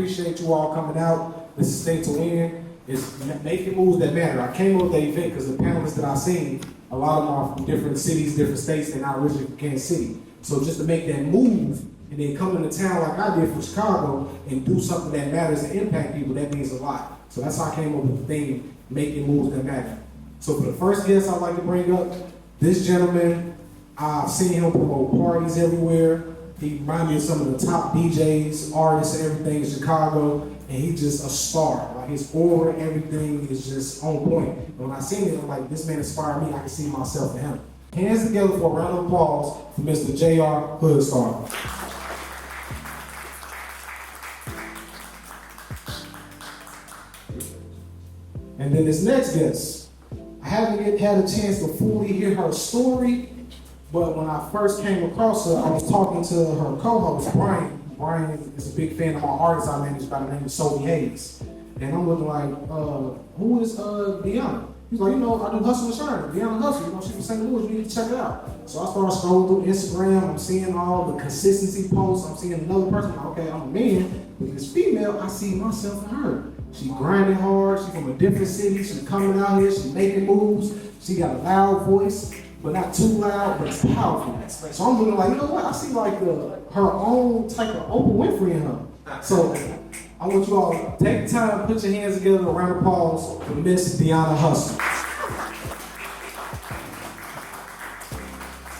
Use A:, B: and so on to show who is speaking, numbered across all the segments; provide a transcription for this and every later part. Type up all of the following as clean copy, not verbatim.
A: appreciate you all coming out. This is Stay to Win. It's making moves that matter. I came up with that event because the panelists that I seen, a lot of them are from different cities, different states. They're not originally from Kansas City. So just to make that move and then come into town like I did from Chicago and do something that matters and impact people, that means a lot. So that's how I came up with the theme, making moves that matter. So for the first guest I'd like to bring up, this gentleman, I've seen him promote parties everywhere. He reminds me of some of the top DJs, artists, and everything in Chicago, and he's just a star. Like his aura, everything is just on point. And when I seen it, I'm like, this man inspired me. I can see myself in him. Hands together for a round of applause for Mr. J.R. Hoodstar. And then this next guest, I haven't yet had a chance to fully hear her story, but when I first came across her, I was talking to her co-host, Brian. Brian is a big fan of my artist I manage by the name of Sophie Hayes. And I'm looking like, who is Deanna? He's like, I do Hustle and Shine. Deanna Hustle, she's from St. Louis, you need to check it out. So I started scrolling through Instagram, I'm seeing all the consistency posts, I'm seeing another person, okay, I'm a man, but this female, I see myself in her. She grinding hard, she's from a different city, she's coming out here, she's making moves, she got a loud voice, but not too loud, but it's powerful. So I'm looking like, you know what, I see like her own type of Oprah Winfrey in her. So I want you all to take the time, put your hands together, a round of applause for Miss Deanna Hustle.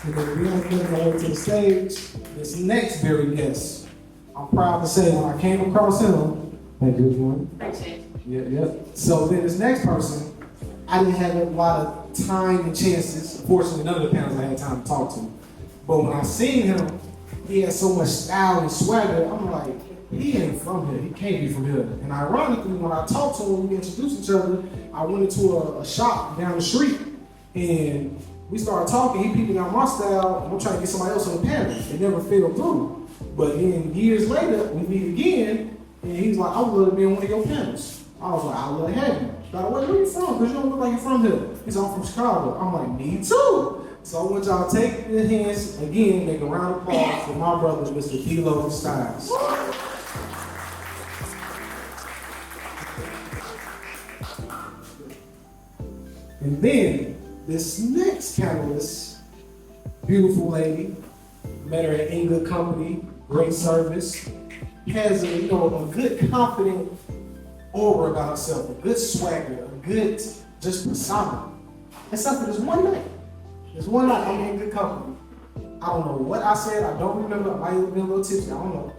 A: And then Deanna's moving over to the stage. This next very guest, I'm proud to say when I came across him, thank you, everyone.
B: Appreciate it.
A: Yeah. So then this next person, I didn't have a lot of time and chances. Unfortunately, none of the panels I had time to talk to. But when I seen him, he had so much style and swagger. I'm like, he ain't from here. He can't be from here. And ironically, when I talked to him, we introduced each other, I went into a shop down the street and we started talking. He peeping out my style, and I'm trying to get somebody else on the panel. It never fell through. But then years later, we meet again, and he's like, I would love to be on one of your panels. I was like, I would love to have you. Like, where you from? Because you don't look like you're from here. He's like, I'm from Chicago. I'm like, me too. So I want y'all to take your hands again, make a round of applause for my brother, Mr. D-Lo Styles. And then this next panelist, beautiful lady, met her at In Good Company, great service, has a good confident aura about herself, a good swagger, a good just persona. Except for this one night. This one night I'm in Good Company. I don't know what I said, I don't remember, I might have been a little tipsy, I don't know.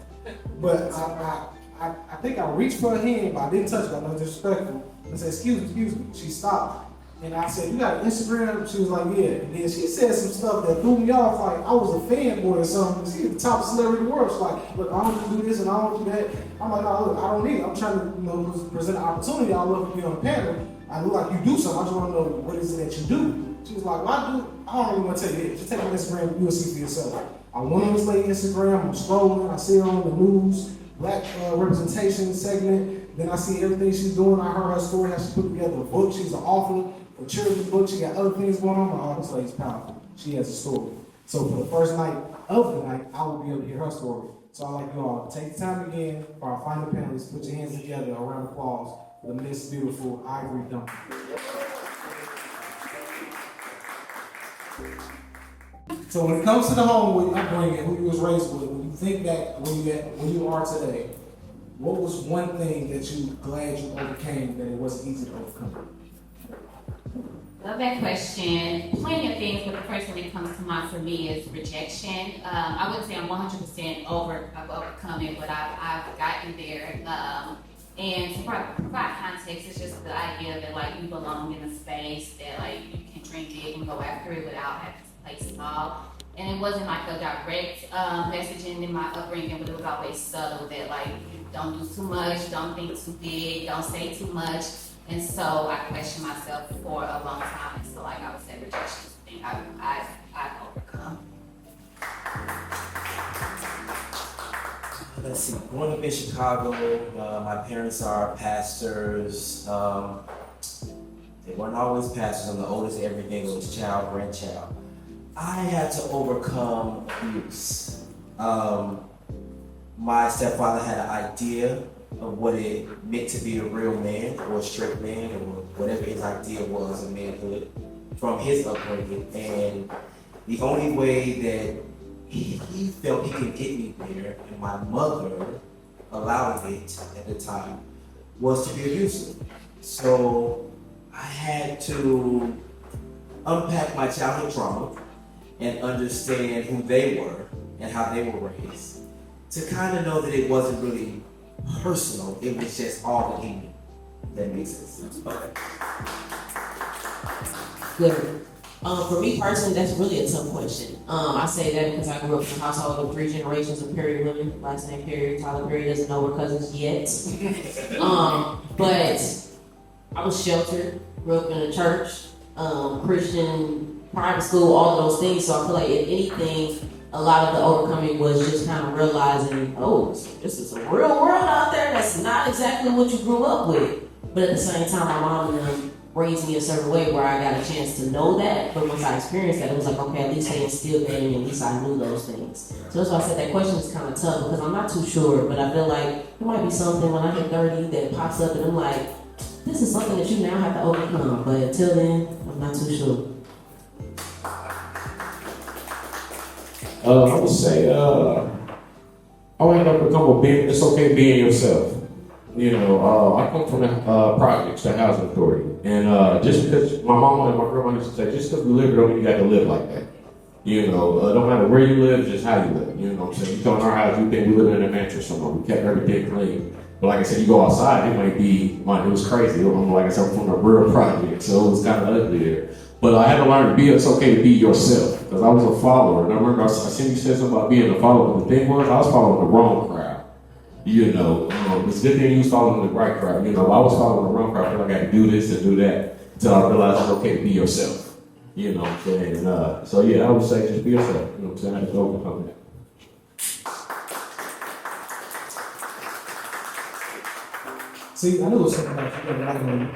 A: But I think I reached for her hand, but I didn't touch her, I was disrespectful. I said, excuse me. She stopped. And I said, you got an Instagram? She was like, yeah. And then she said some stuff that threw me off, like I was a fanboy or something. She's the top celebrity in the world. She's like, look, I don't do this and I don't do that. I'm like, no, look, I don't need it. I'm trying to present an opportunity. I love to be on a panel. I look like you do something. I just want to know what is it that you do. She was like, well, I don't really want to tell you this. Just take my Instagram, you'll see for yourself. I went on this lady's Instagram, I'm scrolling, I see her on the news, black representation segment. Then I see everything she's doing. I heard her story, how she put together a book. She's an author. A children's book, she got other things going on, but oh, this lady's powerful. She has a story. So for the first night of the night, I will be able to hear her story. So I'd like you all to take the time again for our final panelists, put your hands together, a round of applause for the Miss Beautiful Ivory Duncan. So when it comes to the home with upbringing, who you was raised with, when you think back when you are today, what was one thing that you glad you overcame that it wasn't easy to overcome?
B: Love that question. Plenty of things, but the first one that comes to mind for me is rejection. I wouldn't say I'm 100% overcome it, but I've gotten there. And to provide context, it's just the idea that like you belong in a space that like you can dream big and go after it without having to play small. And it wasn't like a direct messaging in my upbringing, but it was always subtle that like don't do too much, don't think too big, don't say too much. And so I questioned myself for a long time. And so like I would say rejection is the thing I've overcome.
C: Let's see, growing up in Chicago, my parents are pastors. They weren't always pastors. I'm the oldest of everything, was child, grandchild. I had to overcome abuse. My stepfather had an idea of what it meant to be a real man or a straight man or whatever his idea was of manhood from his upbringing. And the only way that he felt he could get me there, and my mother allowed it at the time, was to be abusive. So I had to unpack my childhood trauma and understand who they were and how they were raised to kind of know that it wasn't really personal, it was just all that he knew. If that makes sense. Okay.
D: Good. For me personally, that's really a tough question. I say that because I grew up in a household of 3 generations of Perry women. Last name Perry. Tyler Perry doesn't know we're cousins yet. But I was sheltered. Grew up in a church, Christian, private school, all of those things. So I feel like if anything, a lot of the overcoming was just kind of realizing, oh, this is a real world out there that's not exactly what you grew up with. But at the same time, my mom and them raised me a certain way where I got a chance to know that. But once I experienced that, it was like, okay, at least they instilled that in me, at least I knew those things. So that's why I said that question is kind of tough because I'm not too sure, but I feel like there might be something when I hit 30 that pops up and I'm like, this is something that you now have to overcome. But until then, I'm not too sure.
E: I would say, I would end up becoming it's okay being yourself. You know, I come from the projects, the housing authority. And just because my mama and my grandma used to say, just because we live, don't mean you got to live like that. You know, don't matter where you live, just how you live. You know what I'm saying? You come in our house, you think we live in a mansion somewhere. We kept everything clean. But like I said, you go outside, it was crazy. Like I said, I'm from a rural project, so it was kind of ugly there. But I had to learn it's okay to be yourself. Because I was a follower. And I remember I seen you said something about being a follower. But the thing was, I was following the wrong crowd. You know, it's a good thing you was following the right crowd. You know, I was following the wrong crowd. I feel like I had to do this and do that until I realized it's okay to be yourself. You know what I'm saying? So yeah, I would say just be yourself. You know what I'm saying? I had to overcome that.
A: See, I knew it was something like that.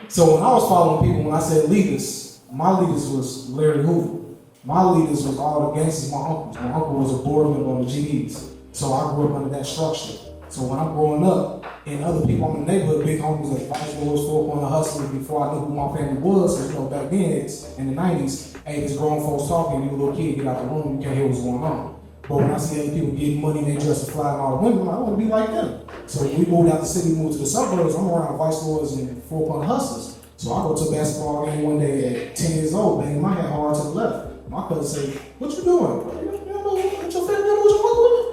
A: So when I was following people, when I said leaders, my leaders was Larry Hoover. My leaders was all the gangsters, my uncles. My uncle was a board member on the GDs. So I grew up under that structure. So when I'm growing up, and other people in the neighborhood, big homies like Vice Lords, 4-Corner Hustlers, before I knew who my family was, because you know, back then, it's in the 90s, hey, this grown folks talking, you a little kid, get out the room, you can't hear what's going on. But when I see other people getting money, they dress to fly and all the women, I want to be like them. So when we moved out the city, moved to the suburbs, I'm around Vice Lords and 4-Corner Hustlers. So I go to a basketball game one day at 10 years old, banging my head hard to the left. My cousin say, what you doing? You don't know what your family doing, what you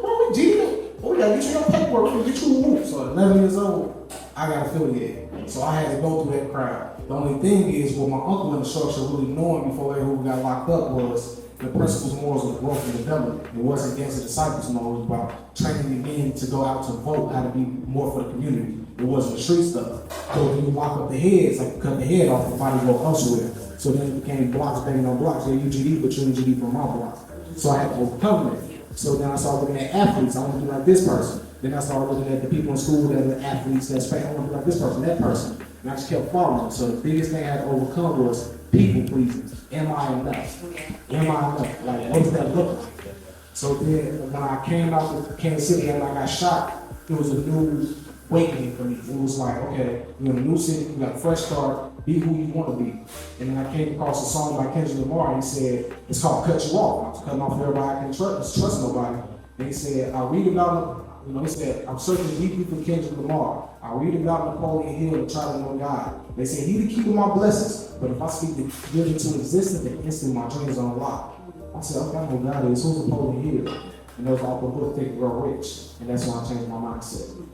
A: want with Gina? Oh, we gotta get you your paperwork, we gotta get you a whoop. So at 11 years old, I got affiliated. So I had to go through that crowd. The only thing is, what my uncle in the structure really knowing before Larry Hoover got locked up was the principles, morals of growth and development. It wasn't against the disciples, no, it was about training the men to go out to vote, how to be more for the community. It wasn't the street stuff. So when you lock up the heads, like cut the head off, the body go elsewhere. So then it became blocks banging on blocks. Yeah, UGD, but you UGD from my block. So I had to overcome it. So then I started looking at athletes. I want to be like this person. Then I started looking at the people in school that are athletes that's fake. I want to be like this person, that person. And I just kept following. So the biggest thing I had to overcome was people pleasing. Am I enough? Am I enough? Like, what does that look like? So then when I came out to Kansas City and I got shot, it was a new awakening for me. It was like, okay, you're in a new city, you got a fresh start, be who you want to be. And then I came across a song by Kendrick Lamar, and he said, it's called Cut You Off. I was cutting off everybody I can trust nobody. And he said, I read about, he said, I'm searching deeply for Kendrick Lamar. I read about Napoleon Hill and try to know God. They say, he the key to my blessings, but if I speak the give into existence, then instantly my dreams are unlocked. I said, okay, I know God is. Who's Napoleon Hill? And those off the book, Think and Grow Rich. And that's when I changed my mindset.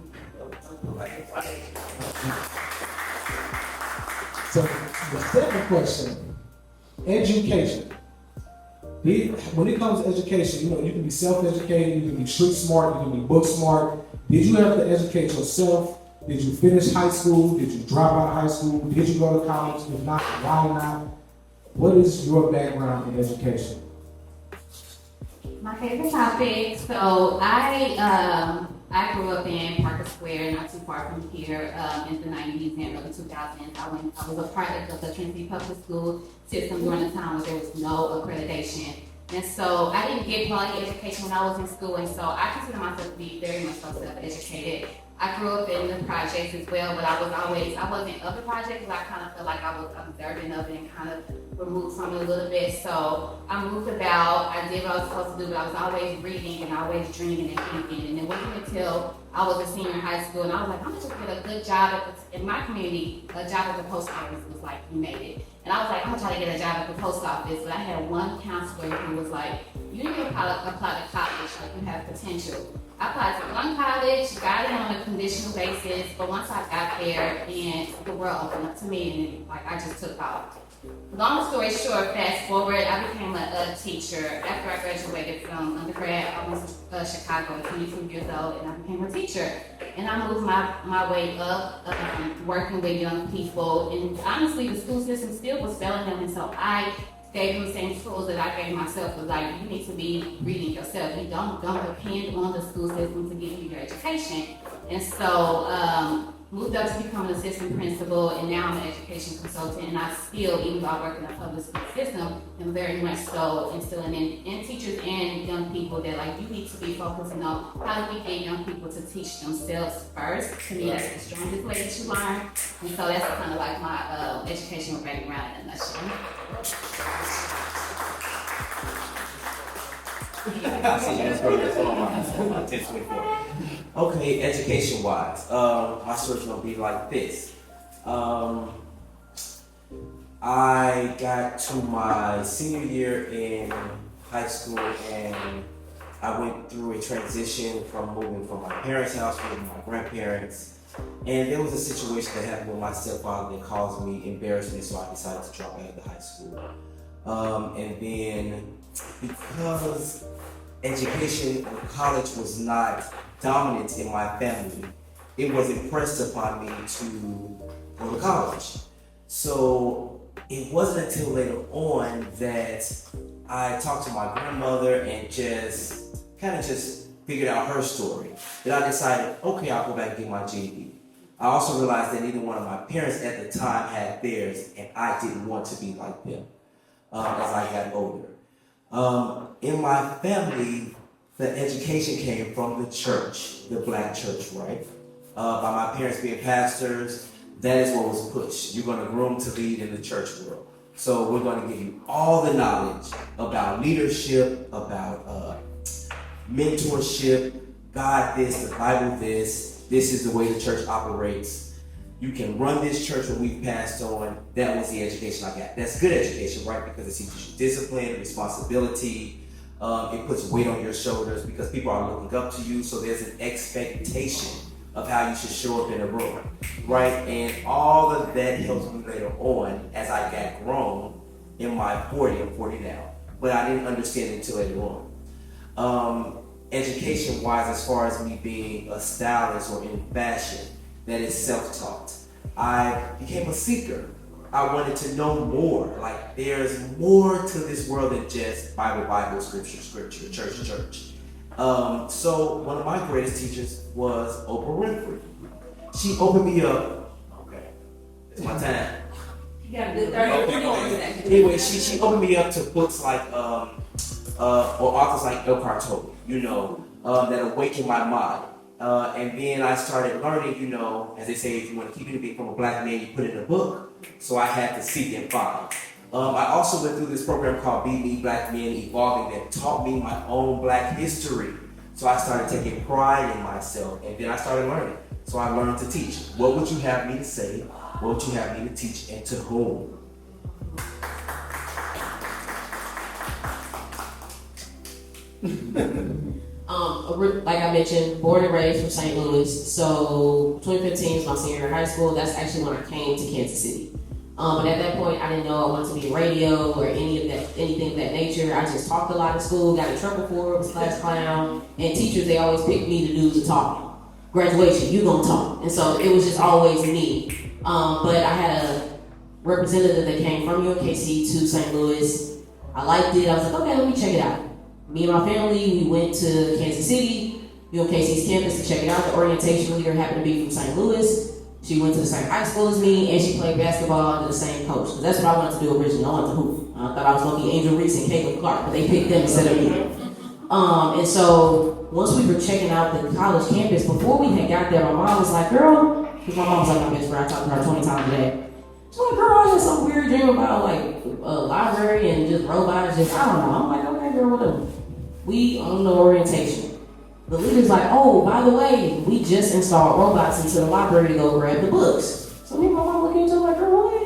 A: So the second question, education. When it comes to education, you can be self-educated, you can be street smart, you can be book smart. Did you have to educate yourself? Did you finish high school? Did you drop out of high school? Did you go to college? If not, why not? What is your background in education?
B: My favorite topic. So I grew up in Parker Square, not too far from here, in the 90s and early 2000s. I was a product of the Trinity Public School system during the time where there was no accreditation. And so I didn't get quality education when I was in school, and so I consider myself to be very much self-educated. I grew up in the projects as well, but I wasn't of the project because I kind of felt like I was observant of it and kind of removed from it a little bit. So I moved about, I did what I was supposed to do, but I was always reading and always dreaming and thinking. And it wasn't until I was a senior in high school and I was like, I'm gonna just get a good job in my community. A job at the post office was like, you made it. And I was like, I'm gonna try to get a job at the post office. But I had one counselor who was like, you need to apply to college, like you have potential. I applied to one college, got it on a conditional basis, but once I got there and the world opened up to me and like I just took off. Long story short, fast forward, I became a teacher. After I graduated from undergrad, I went to Chicago at 22 years old and I became a teacher. And I moved my way up, working with young people. And honestly, the school system still was failing them. And so I gave them the same tools that I gave myself. Was like, you need to be reading yourself. You don't depend on the school system to give you your education. And so, moved up to become an assistant principal, and now I'm an education consultant. And I still, even though I work in a public school system, am very much so instilling in teachers and young people that like you need to be focusing on how do we get young people to teach themselves first. To me, that's the strongest way that you learn. And so that's kind of like my educational background in a nutshell.
C: Okay, education-wise, my story's gonna be like this. I got to my senior year in high school and I went through a transition from moving from my parents' house to my grandparents. And there was a situation that happened with my stepfather that caused me embarrassment, so I decided to drop out of the high school. And then because education in college was not dominant in my family, it was impressed upon me to go to college. So it wasn't until later on that I talked to my grandmother and just figured out her story, that I decided, okay, I'll go back and get my GED. I also realized that neither one of my parents at the time had theirs, and I didn't want to be like them as I got older. In my family, the education came from the church, the black church, right? By my parents being pastors, that is what was pushed. You're going to groom to lead in the church world. So we're going to give you all the knowledge about leadership, about mentorship, God this, the Bible this is the way the church operates. You can run this church when we've passed on. That was the education I got. That's good education, right? Because it teaches you discipline, responsibility. It puts weight on your shoulders because people are looking up to you. So there's an expectation of how you should show up in a room, right? And all of that helps me later on as I got grown in my 40. I'm 40 now, but I didn't understand it until later on. Education-wise, as far as me being a stylist or in fashion, that is self-taught. I became a seeker. I wanted to know more. Like, there's more to this world than just Bible, scripture, church. So one of my greatest teachers was Oprah Winfrey. She opened me up. Okay, it's my time.
D: You got a good 30
C: okay. Anyway, she opened me up to books like or authors like Eckhart Tolle, that awakened my mind. And then I started learning, as they say, if you want to keep anything from a black man, you put it in a book. So I had to seek and find. I also went through this program called Be Me, Black Men Evolving that taught me my own black history. So I started taking pride in myself, and then I started learning. So I learned to teach. What would you have me to say? What would you have me to teach, and to whom?
D: Like I mentioned, born and raised from St. Louis. So 2015 was my senior year in high school. That's actually when I came to Kansas City. But at that point, I didn't know I wanted to be in radio or anything of that nature. I just talked a lot in school, got in trouble for it, was class clown. And teachers, they always picked me to do the talking. Graduation, you gonna talk. And so it was just always me. But I had a representative that came from UMKC to St. Louis. I liked it. I was like, okay, let me check it out. Me and my family, we went to Kansas City, UMKC's campus to check it out. The orientation leader happened to be from St. Louis. She went to the same high school as me, and she played basketball under the same coach. Because that's what I wanted to do originally. I wanted to hoop. I thought I was going to be Angel Reese and Caitlin Clark, but they picked them instead of me. And so once we were checking out the college campus, before we had got there, my mom was like, girl, because my mom's like my best friend, I talk to her 20 times a day. She's like, girl, I had some weird dream about like a library and just robots, just, I don't know. I'm like, okay, girl, whatever. We on the orientation. The leader's like, oh, by the way, we just installed robots into the library to go grab the books. So me and my mom look at each other like, girl, what?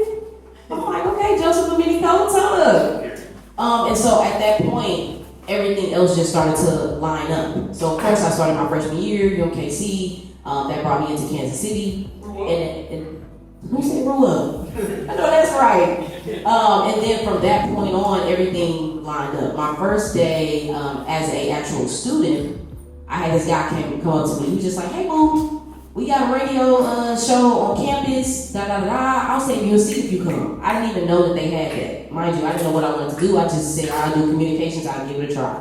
D: I'm like, okay, Joseph, a mini code, tell us. And so at that point, everything else just started to line up. So of course I started my freshman year, UMKC, that brought me into Kansas City. And who said grew up? I know that's right. And then from that point on, everything lined up. My first day as an actual student, I had this guy come up to me. He was just like, hey, boo, we got a radio show on campus, I'll save you a seat if you come. I didn't even know that they had that. Mind you, I didn't know what I wanted to do. I just said, I'll do communications, I'll give it a try.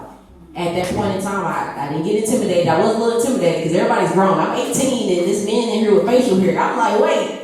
D: At that point in time, I didn't get intimidated. I was a little intimidated because everybody's grown. I'm 18 and this man in here with facial hair. I'm like, wait.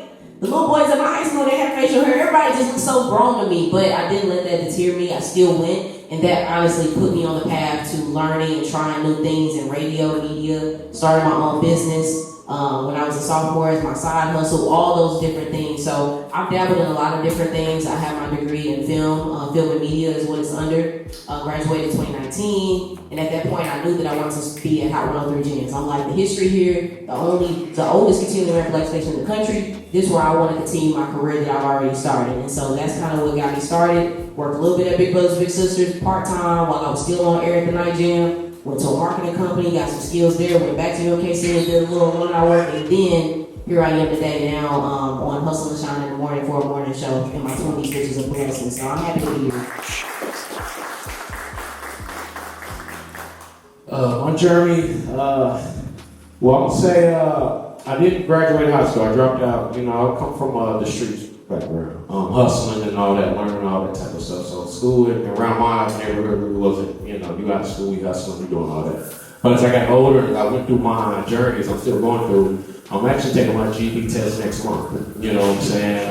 D: The little boys in my high school, they had facial hair. Everybody just looked so grown to me, but I didn't let that deter me. I still went, and that honestly put me on the path to learning and trying new things in radio, media, starting my own business. When I was a sophomore, as my side hustle, all those different things. So I've dabbled in a lot of different things. I have my degree in film, film and media is what it's under. Graduated in 2019, and at that point I knew that I wanted to be at Hot 103 Gens. I'm like, the history here, the oldest continuing reflex station in the country. This is where I want to continue my career that I've already started. And so that's kind of what got me started. Worked a little bit at Big Brothers Big Sisters part-time while I was still on air at the Night Jam. Went to a marketing company, got some skills there, went back to UMKC and did a little one-hour work, and then here I am today now on Hustle and Shine in the morning for a morning show in my 20s, which is a blessing. So I'm happy to be here.
E: My journey, well, I'm gonna say I didn't graduate high school. I dropped out. You know, I come from the streets background, hustling and all that, learning all that type of stuff. So school and around my neighborhood really wasn't, you know, you out of school, you hustling, you doing all that. But as I got older and I went through my journeys, I'm still going through. I'm actually taking my GED test next month. You know what I'm saying?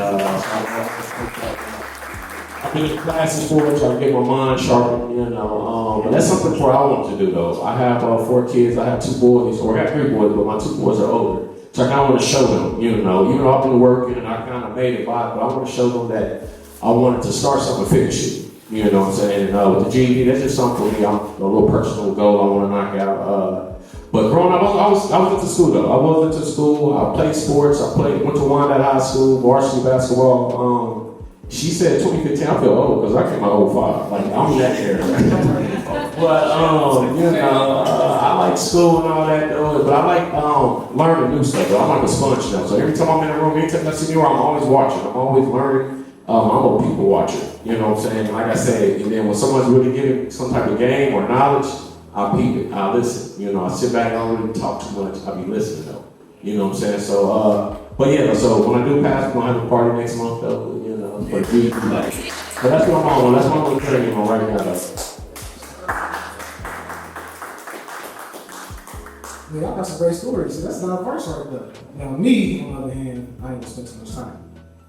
E: I've been in classes for it, so I can get my mind sharpened, you know. But that's something for I want to do though. I have 4 kids. I have 2 boys, or I got 3 boys, but my 2 boys are older. So I kind of want to show them, you know, even though I've been working and I kind of made it by, but I want to show them that I wanted to start something, finish it. You know what I'm saying? And with the GED, that's just something for me. I'm a little personal goal I want to knock out. But growing up, I was into school though. I was into school. I played sports. Went to Wyandotte High School, varsity basketball. She said 2015. I feel old because I came out 05. Like I'm that era. But you know, I like school and all that though. But I like learning new stuff. Though. I'm like a sponge now. So every time I'm in a room, anytime I see anywhere, I'm always watching. I'm always learning. I'm a people watcher. You know what I'm saying? Like I said, and then when someone's really giving some type of game or knowledge, I'll peep it. I'll listen. You know, I sit back. I don't really talk too much. I'll be listening though. You know what I'm saying? So, but yeah. So when I do pass, we're gonna have a party next month though. You know, but that's what I'm on. That's what I'm gonna training on right now.
A: Yeah, y'all got some great stories. So that's not a first right there. Now me, on the other hand, I ain't gonna spend too much time.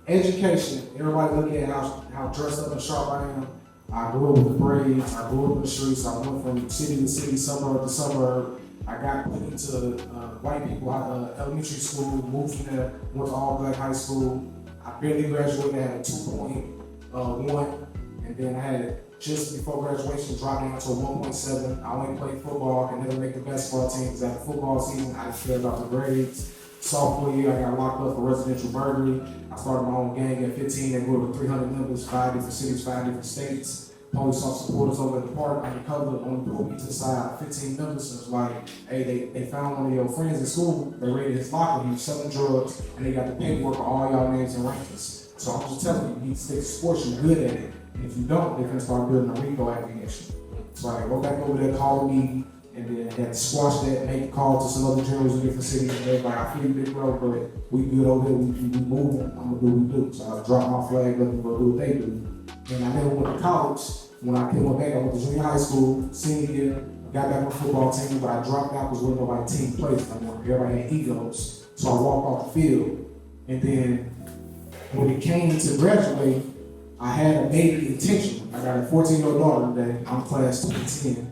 A: Education. Everybody look at how dressed up and sharp I am. I grew up with the braids. I grew up in the streets. I went from city to city, suburb to suburb. I got put into white people elementary school, moved from there, went to all black high school. I barely graduated, I had a 2.1, and then I had just before graduation dropped down to a 1.7. I only played football, I could never make the basketball team because after football season, I didn't care about the grades. Sophomore year, I got locked up for residential burglary. I started my own gang at 15 that grew up with 300 members, 5 different cities, 5 different states. Police officer pulled us over at the park undercover, only pulled me to the side, 15 members, and it was like, hey, they found one of your friends in school, they raided his locker, he was selling drugs, and they got the paperwork for all y'all names and rankings. So I'm just telling you, you need to stick to sports, you're good at it. And if you don't, they're gonna start building a RICO application. So I go back over there, call me, and then had to squash that, make a call to some other generals in different cities, and they're like, I feel you, big bro, but we good over there, we moving, I'm gonna do what we do. So I dropped my flag, let them go do what they do. And I never went to college. When I came back, I went to junior high school, senior year, got back on the football team, but I dropped out because wasn't nobody team plays anymore. Everybody had egos. So I walked off the field. And then when it came to graduate, I had a baby intention. I got a 14-year-old daughter today. I'm class 2010.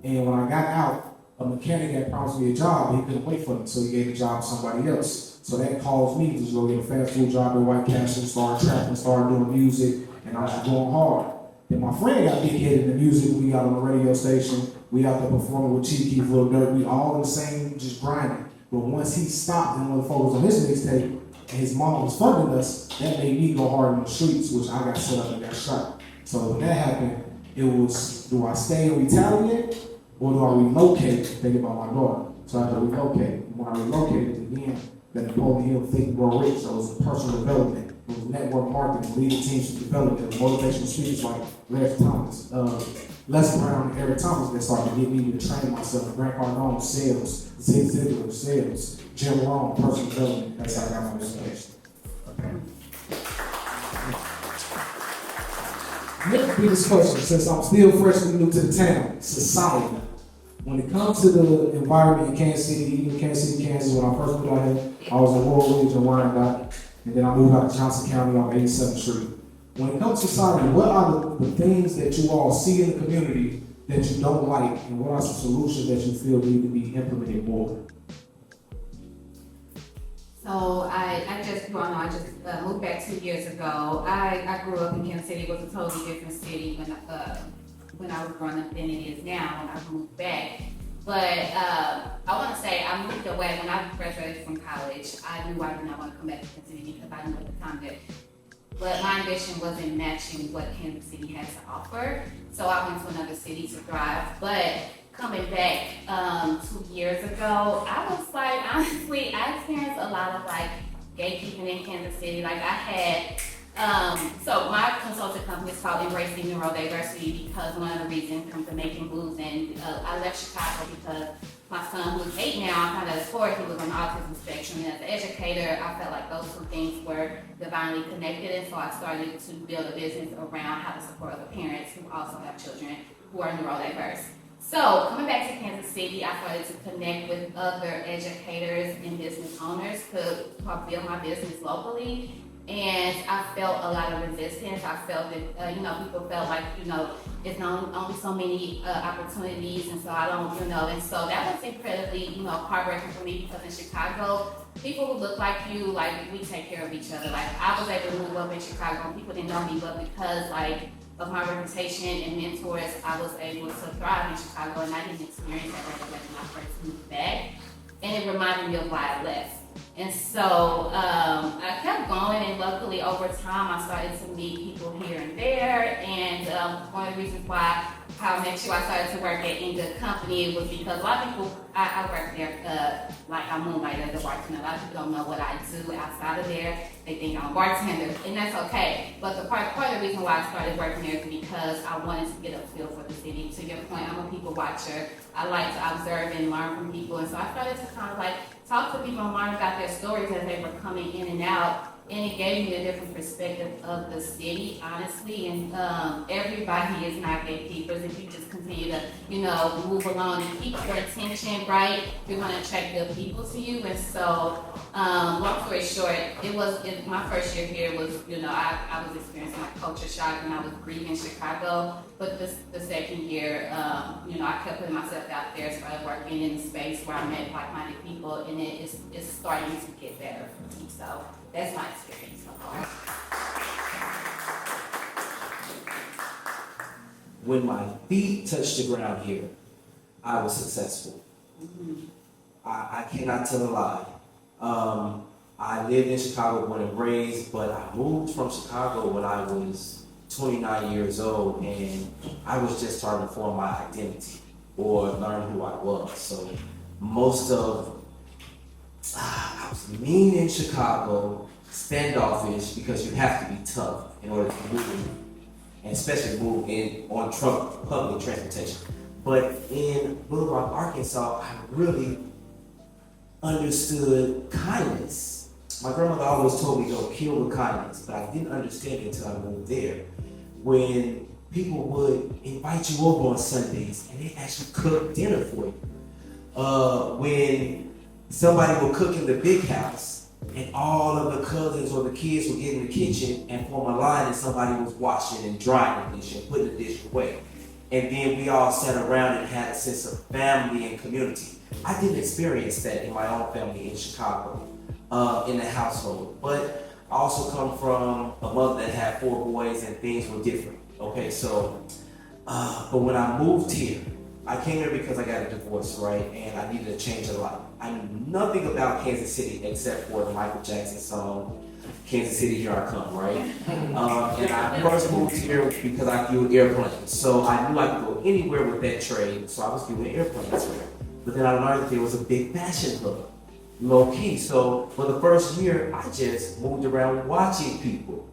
A: And when I got out, a mechanic had promised me a job, but he couldn't wait for me, so he gave the job to somebody else. So that caused me to just go get a fast food job in White Castle, start trapping, start doing music, and I was going hard. Then my friend got big headed in the music. We got on the radio station. We out there performing with Chief Keef, Lil Durk. We all in the same, just grinding. But once he stopped and one focused on his mixtape, and his mom was funding us, that made me go hard in the streets, which I got set up and got shot. So when that happened, it was, do I stay and retaliate, or do I relocate, thinking about my daughter? So I had to relocate. When I relocated again, that Napoleon Hill Think and Grow Rich, so it was personal development, it was network marketing, leading teams to development, motivational speakers like Les Thomas, Les Brown, and Eric Thomas that started to get me to train myself. Grant Cardone, sales, Zig Ziglar, sales, Jim Rohn, personal development. That's how I got my education. Next biggest question, since I'm still freshly new to the town, society. When it comes to the environment in Kansas City, even Kansas City, Kansas, when I first moved out here, I was in Royal Ridge and Wyandotte, and then I moved out to Johnson County on 87th Street. When it comes to society, what are the things that you all see in the community that you don't like, and what are some solutions that you feel need to be implemented more?
B: So I just moved back 2 years ago. I grew up in Kansas City. It was a totally different city when I was growing up than it is now when I moved back. But I want to say I moved away when I graduated from college. I knew I did not want to come back to Kansas City because I knew at the time that my ambition wasn't matching what Kansas City had to offer. So I went to another city to thrive. But coming back 2 years ago, I was like, honestly, I experienced a lot of like gatekeeping in Kansas City. Like I had, so my consulting company is called Embracing Neurodiversity because one of the reasons comes to making moves, and I left Chicago because my son, who's 8 now, I kind of explored, he was on the autism spectrum, and as an educator, I felt like those two things were divinely connected, and so I started to build a business around how to support other parents who also have children who are neurodiverse. So coming back to Kansas City, I started to connect with other educators and business owners to help build my business locally. And I felt a lot of resistance. I felt that, people felt like, it's only so many opportunities, and so I don't, and so that was incredibly, heartbreaking for me because in Chicago, people who look like you, like, we take care of each other. Like, I was able to move up in Chicago, and people didn't know me, but because, like, of my reputation and mentors, I was able to thrive in Chicago, and I didn't experience that when I first moved back. And it reminded me of why I left. And so I kept going, and luckily over time I started to meet people here and there. And one of the reasons why how I met you, I started to work at In Good Company was because a lot of people, I work there, like I moonlight as a bartender. A lot of people don't know what I do outside of there. They think I'm a bartender, and that's okay. But the part of the reason why I started working there is because I wanted to get a feel for the city. To your point, I'm a people watcher. I like to observe and learn from people, and so I started to kind of like talk to people and learn about their stories as they were coming in and out. And it gave me a different perspective of the city, honestly. And everybody is not gatekeepers. If you just continue to, move along and keep your attention right, you're going to attract good people to you. And so, long story short, my first year here was, I was experiencing like culture shock and I was grieving Chicago. But the second year, I kept putting myself out there, started working in a space where I met like-minded people, and it's starting to get better for me. So that's my experience so far.
C: When my feet touched the ground here, I was successful.
B: Mm-hmm.
C: I cannot tell a lie. I lived in Chicago, born and raised, but I moved from Chicago when I was 29 years old, and I was just starting to form my identity or learn who I was. So I was mean in Chicago, standoffish, because you have to be tough in order to move, and especially move in on public transportation. But in Little Rock, Arkansas, I really understood kindness. My grandmother always told me, don't kill with kindness, but I didn't understand it until I moved there. When people would invite you over on Sundays and they actually cook dinner for you. When somebody would cook in the big house and all of the cousins or the kids would get in the kitchen and form a line and somebody was washing and drying the dish and putting the dish away. and then we all sat around and had a sense of family and community. I didn't experience that in my own family in Chicago, in the household, but I also come from a mother that had 4 boys and things were different. Okay, so, but when I moved here, I came here because I got a divorce, right? And I needed to change a lot. I knew nothing about Kansas City except for the Michael Jackson song, Kansas City, Here I Come, right? And I first moved here because I flew airplanes. So I knew I could go anywhere with that trade, so I was flying airplanes here. But then I learned that there was a big fashion hub, low key. So for the first year, I just moved around watching people.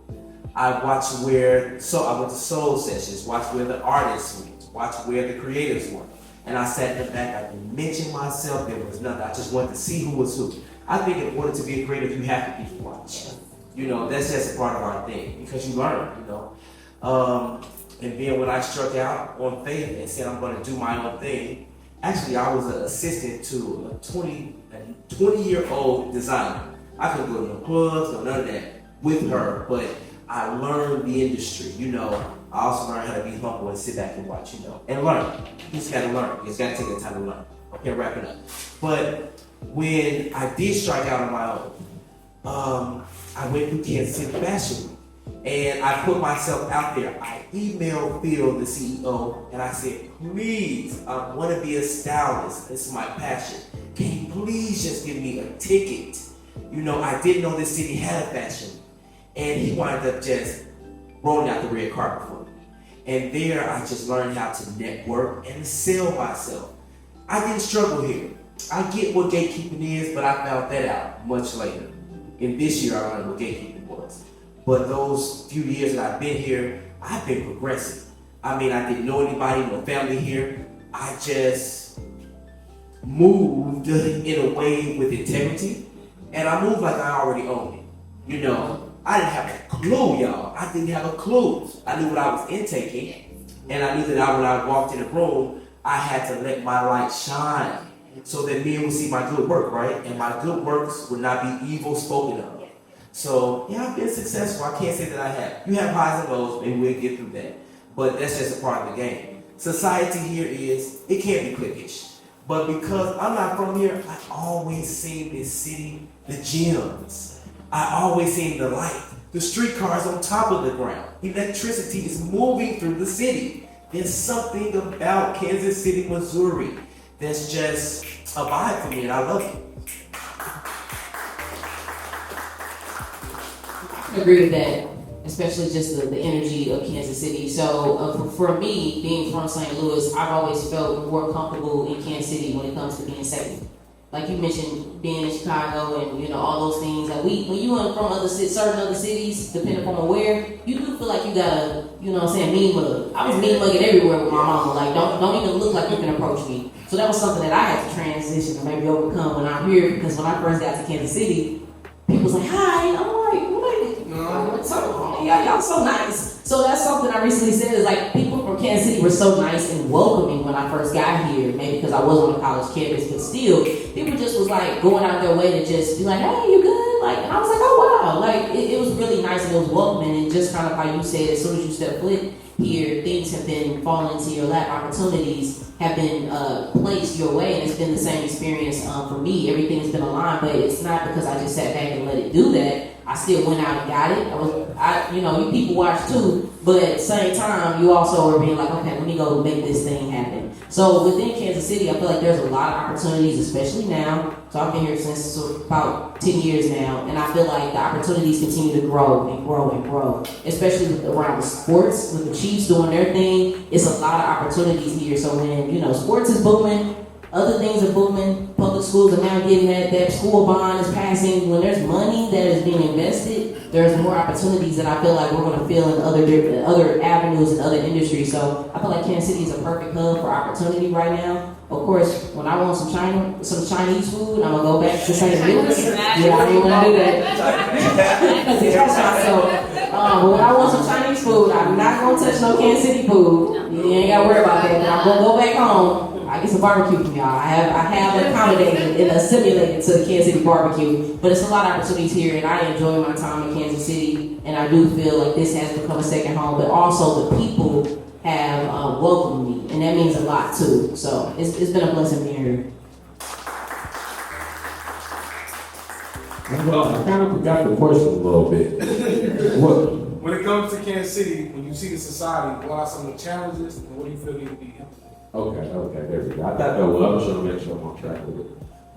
C: I watched I went to soul sessions, watched where the artists went, watched where the creatives were. And I sat in the back, I didn't mention myself, there was nothing. I just wanted to see who was who. I think in order to be a creative, you have to people watch. You know, that's just a part of our thing, because you learn, you know. And then when I struck out on faith and said I'm gonna do my own thing, actually I was an assistant to a 20-year-old designer. I couldn't go to no clubs or none of that with her, but I learned the industry, you know. I also learned how to be humble and sit back and watch, you know, and learn. You just gotta learn. You just gotta take the time to learn. Okay, wrapping up. But when I did strike out on my own, I went through Kansas City Fashion Week, and I put myself out there. I emailed Phil, the CEO, and I said, please, I want to be a stylist. This is my passion. Can you please just give me a ticket? You know, I didn't know this city had a fashion week. And he wound up just rolling out the red carpet for me. And there I just learned how to network and sell myself. I didn't struggle here. I get what gatekeeping is, but I found that out much later. In this year, I learned what gatekeeping was. But those few years that I've been here, I've been progressive. I mean, I didn't know anybody, no family here. I just moved in a way with integrity, and I moved like I already owned it. You know, I didn't have a clue, y'all. I didn't have a clue. I knew what I was intaking, and I knew that when I walked in the room, I had to let my light shine so that men would see my good work, right? And my good works would not be evil spoken of. So, yeah, I've been successful. I can't say that I have. You have highs and lows, and we'll get through that. But that's just a part of the game. Society here it can be cliquish. But because I'm not from here, I always seen this city, the gyms. I always seen the light, the streetcars on top of the ground. Electricity is moving through the city. There's something about Kansas City, Missouri that's just a vibe for me, and I love it.
D: I agree with that, especially just the energy of Kansas City. So for me, being from St. Louis, I've always felt more comfortable in Kansas City when it comes to being safe. Like you mentioned, being in Chicago and all those things. Like when you are from certain other cities, depending upon where, you do feel like you gotta, mean mug. I was mean mugging everywhere with my mama. Like don't even look like you can approach me. So that was something that I had to transition and maybe overcome when I'm here, because when I first got to Kansas City, people was like, hi, I'm like, y'all so nice. So that's something I recently said is like people from Kansas City were so nice and welcoming when I first got here. Maybe because I was on a college campus, but still, people just was like going out their way to just be like, hey, you good? Like, and I was like, oh wow, like it was really nice and it was welcoming, and just kind of how you said, as soon as you step foot here, things have been falling into your lap. Opportunities have been placed your way, and it's been the same experience for me. Everything has been aligned, but it's not because I just sat back and let it do that. I still went out and got it. You people watch too, but at the same time, you also are being like, okay, let me go make this thing happen. So within Kansas City, I feel like there's a lot of opportunities, especially now. So I've been here since about 10 years now, and I feel like the opportunities continue to grow and grow and grow, especially around the sports, with the Chiefs doing their thing. It's a lot of opportunities here. So when, sports is booming, other things are booming. Public schools are now getting that school bond is passing. When there's money that is being invested, there's more opportunities that I feel like we're going to feel in other avenues and other industries. So I feel like Kansas City is a perfect hub for opportunity right now. Of course, when I want some Chinese food, I'm gonna go back to St. Louis. Yeah, I don't even want to do that because it's restaurant. But when I want some Chinese food, I'm not gonna touch no Kansas City food. You ain't gotta worry about that. I'm gonna go back home. I get some barbecue from y'all. I have accommodated and assimilated to the Kansas City barbecue, but it's a lot of opportunities here, and I enjoy my time in Kansas City, and I do feel like this has become a second home. But also the people have welcomed me, and that means a lot too. So it's been a blessing being here.
E: I kind of forgot the question a little bit. What?
A: When it comes to Kansas City, when you see the society, what are some of the challenges and what do you feel need to be implemented?
E: Okay, there we go. I thought that was, I was trying to make sure I'm on track with it.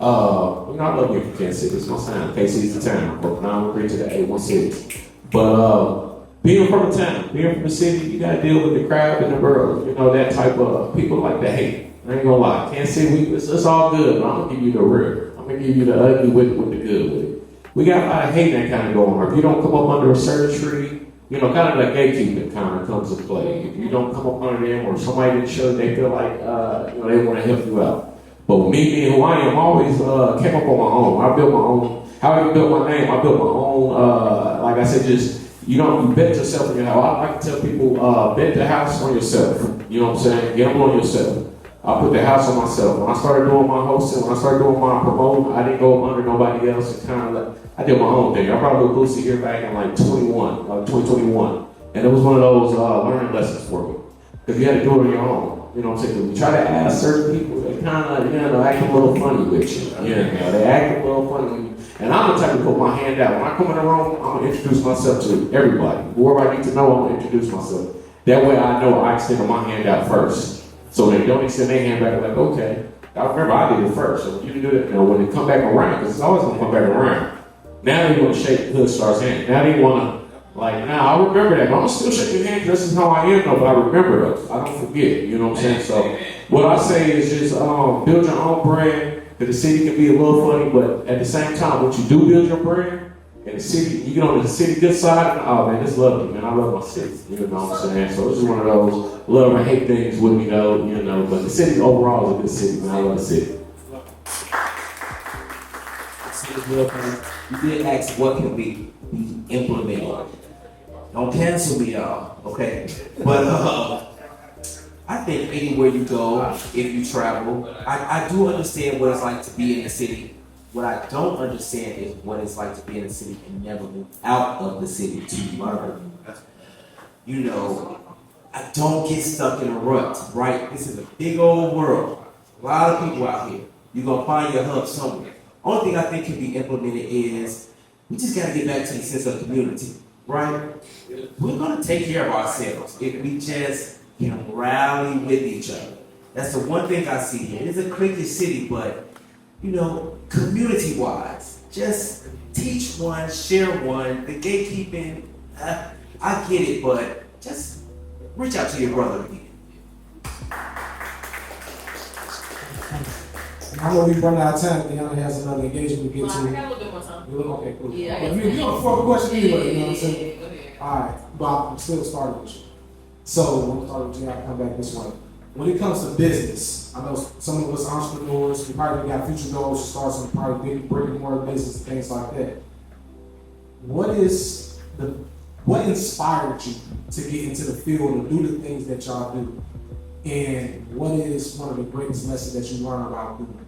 E: I love being from Kansas City. It's my town. KC's the town. From 913 to the 816. But being from the town, being from the city, you gotta deal with the crowd and the world. You know, that type of people like to hate. I ain't gonna lie. Kansas City, it's all good, but I'm gonna give you the real. I'm gonna give you the ugly with the good with it. We got a lot of hate that kind of going on. If you don't come up under a certain tree, you know, kind of like gatekeeping kind of comes into play. If you don't come up under them or somebody didn't show they feel like, they want to help you out. But me being who I am, I always came up on my own. I built my own, how I built my name, I built my own, like I said, just, you bet yourself in your house. I like to tell people, bet the house on yourself. You know what I'm saying? Get them on yourself. I put the house on myself. When I started doing my hosting, when I started doing my promoting, I didn't go under nobody else. It's kind of like, I did my own thing. I brought a little Boosie here back in like 2021. And it was one of those learning lessons for me. Because you had to do it on your own. You know what I'm saying? You try to ask certain people, they kind of, act a little funny with you. They act a little funny with you. And I'm the type to put my hand out. When I come in the room, I'm going to introduce myself to everybody. Whoever I need to know, I'm going to introduce myself. That way I know I extend my hand out first. So they don't extend their hand back, like, okay. I remember I did it first. So you can do that. When they come back around, because it's always going to come back around. Now they want to shake the hood star's hand. Now they want to, I remember that. But I'm going to still shake your hand. This is how I am, though, but I remember those. I don't forget. You know what I'm saying? So what I say is just build your own brand. Because the city can be a little funny, but at the same time, once you do build your brand, and the city, you get on the city good side, oh man, it's lovely, man. I love my city. You know what I'm saying? So it's just one of those love and hate things with me, though, but the city overall is a good city, man. I love the city.
C: You did ask what can be implemented. Don't cancel me, y'all, okay? But I think anywhere you go, if you travel, I do understand what it's like to be in the city. What I don't understand is what it's like to be in the city and never move out of the city to learn. I don't get stuck in a rut, right? This is a big old world. A lot of people out here. You're going to find your hub somewhere. Only thing I think can be implemented is we just got to get back to the sense of community, right? We're going to take care of ourselves if we just can rally with each other. That's the one thing I see here. It's a cliquish city, but community-wise, just teach one, share one. The gatekeeping, I get it, but just reach out to your brother again.
A: I know we run out of time. Deanna has another engagement to get to.
D: I got a little bit more time.
A: Okay, cool.
D: Yeah, I
A: But
D: got
A: you have a follow-up question anyway, you know what I'm saying?
D: Go ahead.
A: All right, Bob, I'm still starting with you. So, we'll start with you. I'll come back this way. When it comes to business, I know some of us entrepreneurs, we probably got future goals to start some probably big brick and mortar business and things like that. What inspired you to get into the field and do the things that y'all do? And what is one of the greatest lessons that you learned about doing?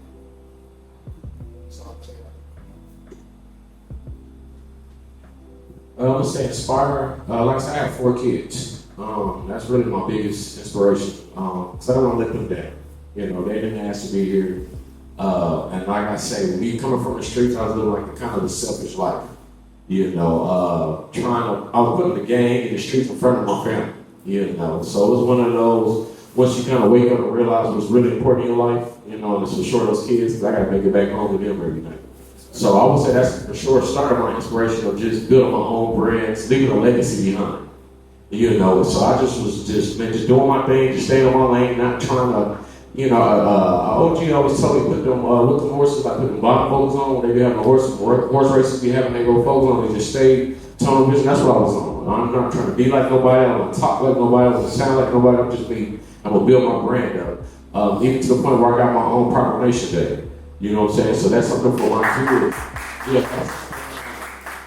E: I'm gonna say inspire. Like I said, I have 4 kids. That's really my biggest inspiration. Cause I don't want to let them down. They didn't ask to be here. And like I say, me coming from the streets, I was living like kind of the selfish life. I was putting the gang in the streets in front of my family. So it was one of those. Once you kind of wake up and realize what's really important in your life, and it's for sure those kids, because I got to make it back home with them every night. So I would say that's for sure started my inspiration of just building my own brands, leaving a legacy behind. So I just doing my thing, just staying on my lane, not trying to, OG always told me put them, with the horses, like put them blindfolds on, when they be having horse races be having, they go focus on, they just stay tunnel vision. That's what I was on. I'm not trying to be like nobody, I don't want to talk like nobody, I don't want to sound like nobody, I'm going to build my brand up. Even to the point where I got my own proclamation day. You know what I'm saying? So that's something for my kids.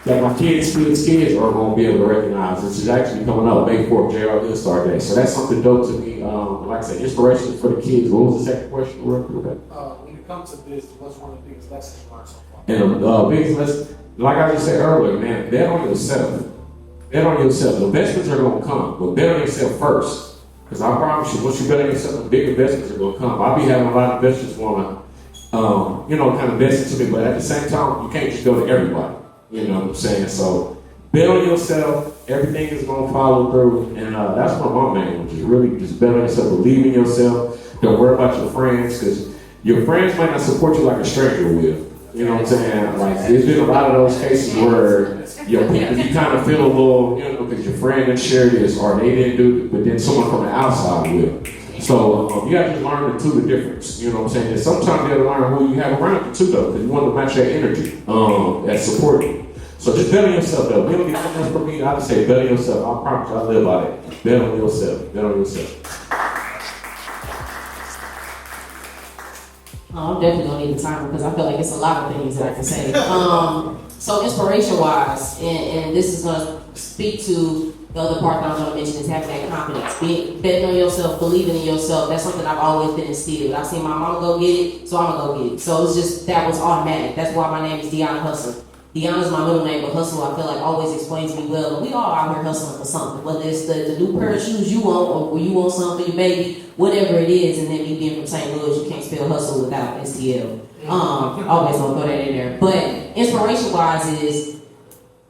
E: That my kids are going to be able to recognize. This is actually coming up May 4th, JR Good-Star Day. So that's something dope to me. Like I said, inspiration for the kids. What was the second question?
A: When it comes to business, what's one of the biggest lessons you learned so far?
E: And the biggest lesson, like I just said earlier, man, bet on yourself. Bet on yourself. The investments are going to come, but bet on yourself first. Because I promise you, once you better yourself, the big investments are gonna come. I'll be having a lot of investors wanna, kind of invest into me, but at the same time, you can't just go to everybody. You know what I'm saying? So bet on yourself. Everything is gonna follow through, and that's one of my main ones. Really, just bet on yourself. Believe in yourself. Don't worry about your friends, because your friends might not support you like a stranger will. You know what I'm saying? Like, there's been a lot of those cases where you kind of feel a little, because your friend didn't share this or they didn't do it, but then someone from the outside will. So you have to learn the difference. You know what I'm saying? And sometimes you have to learn who you have around you too, though, because you want to match that energy that support you. So just bet on yourself, though. We don't need nothing else from me. I just say bet on yourself. I promise you, I live by that. Bet on yourself. Bet on yourself.
D: I'm definitely gonna need a timer because I feel like it's a lot of things that I can say. So inspiration-wise, and this is gonna speak to the other part that I'm gonna mention is having that confidence, betting on yourself, believing in yourself. That's something I've always been instilled. I've seen my mama go get it, so I'm gonna go get it. So it's just that was automatic. That's why my name is Deanna Hustle. Deanna's my middle name, but hustle I feel like always explains me well. And we all out here hustling for something, whether it's the new pair of shoes you want or you want something for your baby, whatever it is. And then me being from St. Louis, you can't spell hustle without STL. Always gonna throw that in there. But inspiration wise is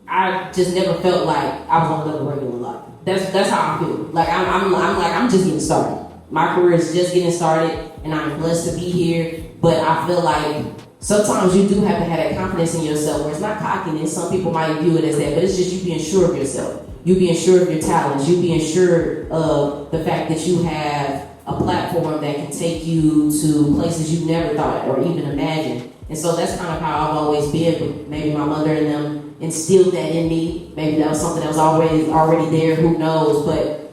D: I just never felt like I was gonna live a regular life. That's how I feel. Like I'm just getting started. My career is just getting started, and I'm blessed to be here. But I feel like sometimes you do have to have that confidence in yourself, where it's not cockiness. Some people might view it as that, but it's just you being sure of yourself. You being sure of your talents. You being sure of the fact that you have a platform that can take you to places you never thought or even imagined. And so that's kind of how I've always been. But maybe my mother and them instilled that in me. Maybe that was something that was already there. Who knows? But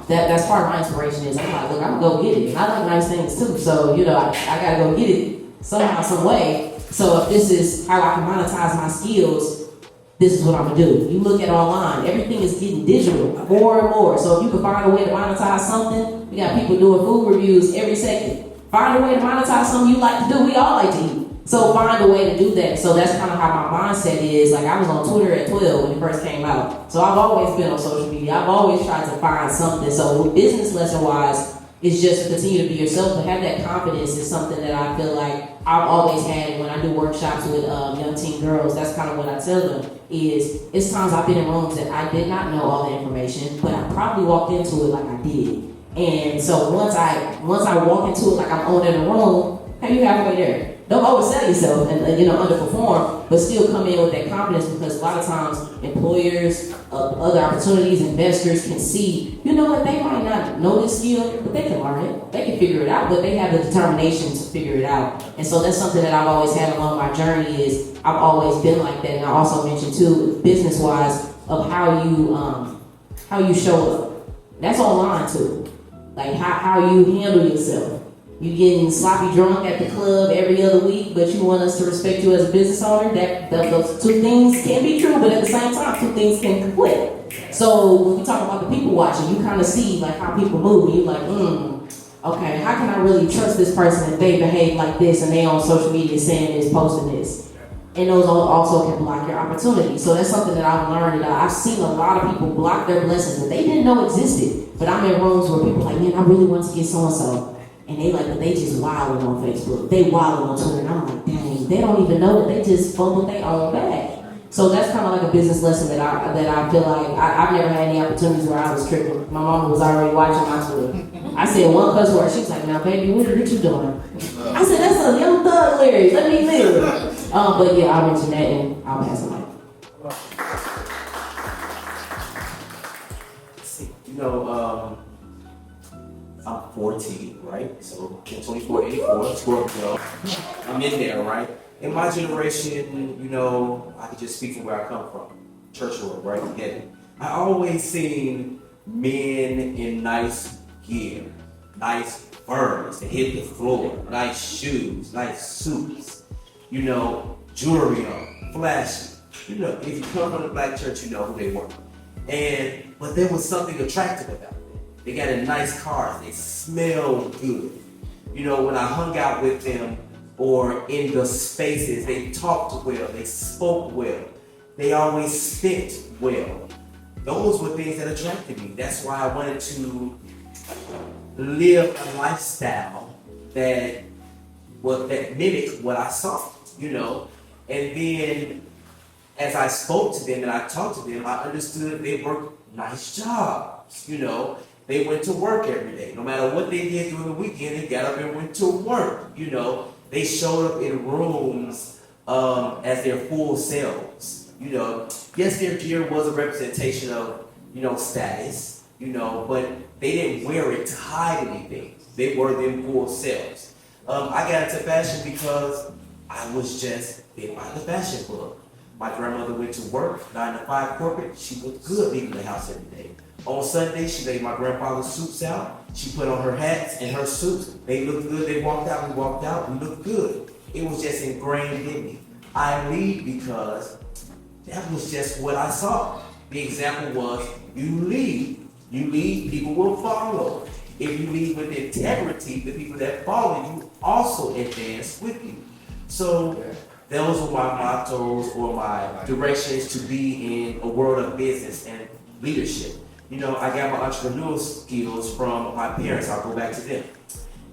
D: that's part of my inspiration. Is I'm like, look, I'm gonna go get it. And I like nice things too. So I gotta go get it somehow, some way. So if this is how I can monetize my skills, this is what I'm gonna do. You look at online, everything is getting digital more and more. So if you can find a way to monetize something, we got people doing food reviews every second. Find a way to monetize something you like to do. We all like to eat. So find a way to do that. So that's kind of how my mindset is. Like I was on Twitter at 12 when it first came out. So I've always been on social media. I've always tried to find something. So business lesson wise, it's just to continue to be yourself, but have that confidence is something that I feel like I've always had. When I do workshops with young teen girls, that's kind of what I tell them is it's times I've been in rooms that I did not know all the information, but I probably walked into it like I did. And so once I walk into it like I'm owning the room, hey, you halfway there. Don't oversell yourself and underperform, but still come in with that confidence, because a lot of times employers, other opportunities, investors can see, they might not know this skill, but they can learn it. They can figure it out, but they have the determination to figure it out. And so that's something that I've always had along my journey is I've always been like that. And I also mentioned too, business-wise, of how you show up. That's online too. Like how you handle yourself. You getting sloppy drunk at the club every other week, but you want us to respect you as a business owner. Those two things can be true, but at the same time, two things can conflict. So when we talk about the people watching, you kind of see like how people move, and you're like, okay, how can I really trust this person if they behave like this and they on social media saying this, posting this? And those also can block your opportunity. So that's something that I've learned. I've seen a lot of people block their blessings that they didn't know existed. But I'm in rooms where people are like, man, I really want to get so-and-so. And but they just wilding on Facebook. They wilding on Twitter. And I'm like, dang, they don't even know that they just fumbled their own bag. So that's kind of like a business lesson that I feel like I've never had any opportunities where I was tripping. My mom was already watching my Twitter. I said one cuss word. She was like, now baby, what you doing? I said, that's a young thug lyric. Let me live. But yeah, I'll mention that and I'll pass the mic.
C: I'm 14, right? So 24, 84, Scorpio. I'm in there, right? In my generation, I could just speak from where I come from. Church world, right? I always seen men in nice gear, nice furs that hit the floor, nice shoes, nice suits, jewelry on, flashy. If you come from the black church, you know who they were. But there was something attractive about them. They got a nice car, they smell good. When I hung out with them or in the spaces, they talked well, they spoke well, they always spent well. Those were things that attracted me. That's why I wanted to live a lifestyle that that mimicked what I saw, you know. And then as I spoke to them and I talked to them, I understood they worked nice jobs, you know. They went to work every day. No matter what they did during the weekend, they got up and went to work, you know. They showed up in rooms as their full selves, you know. Yes, their gear was a representation of, you know, status, you know, but they didn't wear it to hide anything. They were their full selves. I got into fashion because I was just bit by the fashion bug. My grandmother went to work, 9 to 5 corporate. She looked good leaving the house every day. On Sunday, she laid my grandfather's suits out. She put on her hats and her suits. They looked good. They walked out. We walked out. We looked good. It was just ingrained in me. I lead because that was just what I saw. The example was, you lead, people will follow. If you lead with integrity, the people that follow you also advance with you. So those were my mottos or my directions to be in a world of business and leadership. You know, I got my entrepreneurial skills from my parents. I'll go back to them.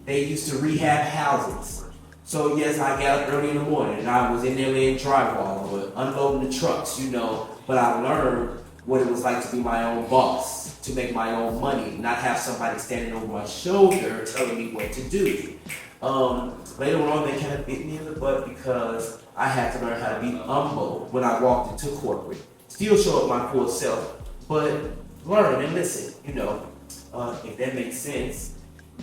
C: They used to rehab houses. So yes, I got up early in the morning and I was in there laying drywall or unloading the trucks, you know, but I learned what it was like to be my own boss, to make my own money, not have somebody standing over my shoulder telling me what to do. Later on, they kind of bit me in the butt because I had to learn how to be humble when I walked into corporate. Still show up my full self, but learn and listen, you know, if that makes sense.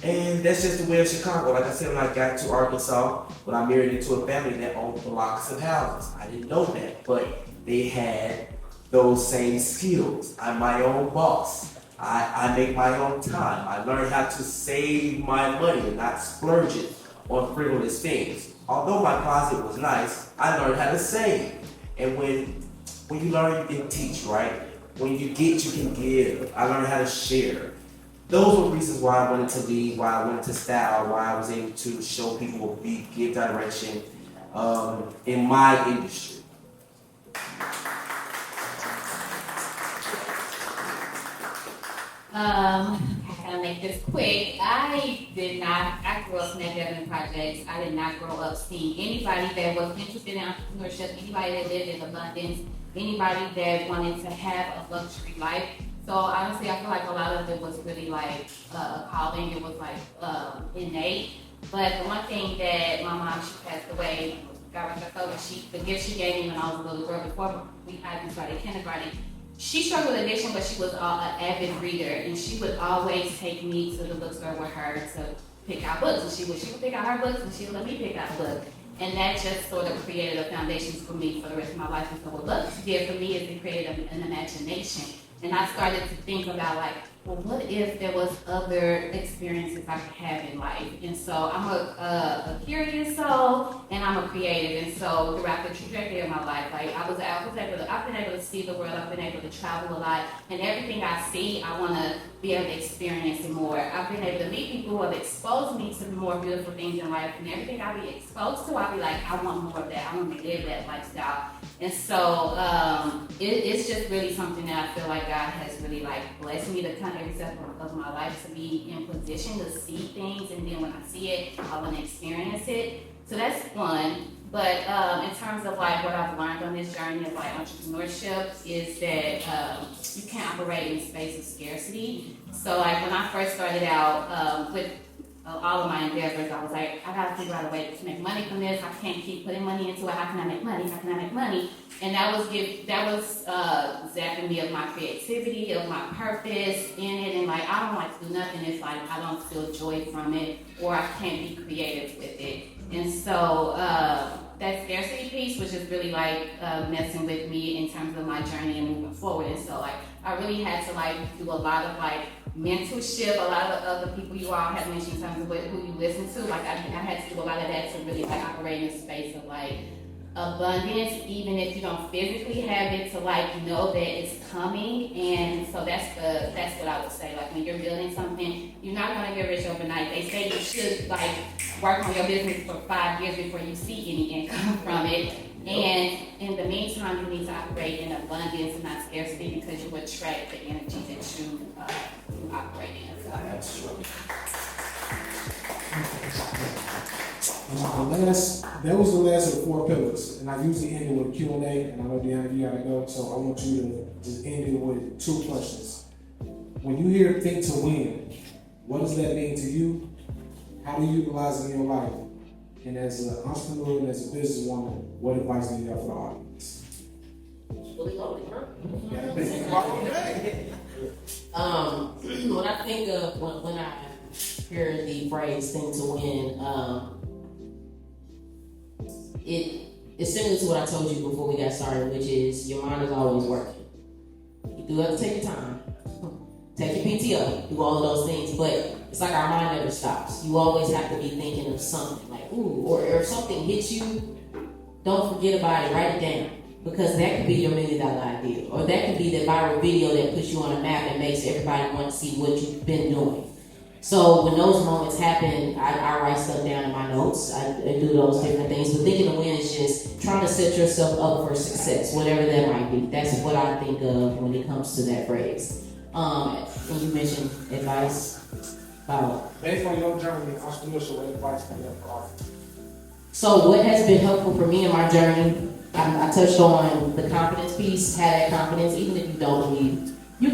C: And that's just the way of Chicago. Like I said, when I got to Arkansas, when I married into a family that owned blocks of houses. I didn't know that, but they had those same skills. I'm my own boss. I make my own time. I learned how to save my money and not splurge it on frivolous things. Although my closet was nice, I learned how to save. And when you learn, you can teach, right? When you get, you can give. I learned how to share. Those were reasons why I wanted to lead, why I wanted to style, why I was able to show people, give direction in my industry.
B: I kind of make this quick. I grew up in that Devon Projects. I did not grow up seeing anybody that was interested in entrepreneurship, anybody that lived in abundance, anybody that wanted to have a luxury life. So honestly, I feel like a lot of it was really like a calling. It was like innate. But the one thing that my mom, she passed away, God rest her soul, the gift she gave me when I was a little girl before we had started kindergarten. She struggled with addiction, but she was an avid reader, and she would always take me to the bookstore with her to pick out books. And she would pick out her books, and she would let me pick out a book. And that just sort of created a foundation for me for the rest of my life. And so what books did for me is it created an imagination. And I started to think about like, well, what if there was other experiences I could have in life? And so I'm a curious soul, and I'm a creative. And so throughout the trajectory of my life, like I've been able to see the world. I've been able to travel a lot, and everything I see, I want to be able to experience it more. I've been able to meet people who have exposed me to more beautiful things in life, and everything I be exposed to, I be like, I want more of that. I want to live that lifestyle. And so it's just really something that I feel like God has really like blessed me to come every step of my life to be in position to see things, and then when I see it, I want to experience it. So that's one. But in terms of like what I've learned on this journey of like entrepreneurship is that you can't operate in a space of scarcity. So like when I first started out with all of my endeavors, I was like, I gotta figure out a way to make money from this. I can't keep putting money into it. How can I make money? How can I make money? And that was zapping me of my creativity, of my purpose in it. And like, I don't like to do nothing if like I don't feel joy from it, or I can't be creative with it. And so that scarcity piece was just really like messing with me in terms of my journey and moving forward. And so like, I really had to like do a lot of like mentorship, a lot of other people you all have mentioned in terms of who you listen to. Like I had to do a lot of that to really like operate in a space of like abundance, even if you don't physically have it, to like know that it's coming. And so that's what I would say. Like when you're building something, you're not gonna get rich overnight. They say you should like work on your business for 5 years before you see any income from it. And in the meantime, you need to operate in abundance and not scarcity because you attract the energy that you operate in. So,
C: That's true.
A: That was the last of the 4 pillars, and I usually end it with a Q&A, and I know Deanna, you gotta go, so I want you to just end it with 2 questions. When you hear "think to win," what does that mean to you? How do you utilize it in your life? And as an entrepreneur and as a businesswoman, what advice do you have for the audience?
D: Fully loaded, huh?
A: Yeah, think about it.
D: When I think of when I hear the phrase "think to win," it's similar to what I told you before we got started, which is your mind is always working. You do have to take your time, take your PTO, do all of those things, but it's like our mind never stops. You always have to be thinking of something, like, ooh, or if something hits you, don't forget about it, write it down. Because that could be your $1 million idea. Or that could be the viral video that puts you on a map and makes everybody want to see what you've been doing. So when those moments happen, I write stuff down in my notes. I do those different things. But thinking to win is just trying to set yourself up for success, whatever that might be. That's what I think of when it comes to that phrase. When you mentioned advice about...
A: Based on your journey in entrepreneurship, what advice do you have for the audience?
D: So what has been helpful for me in my journey, I touched on the confidence piece. Have that confidence, even if you don't believe. You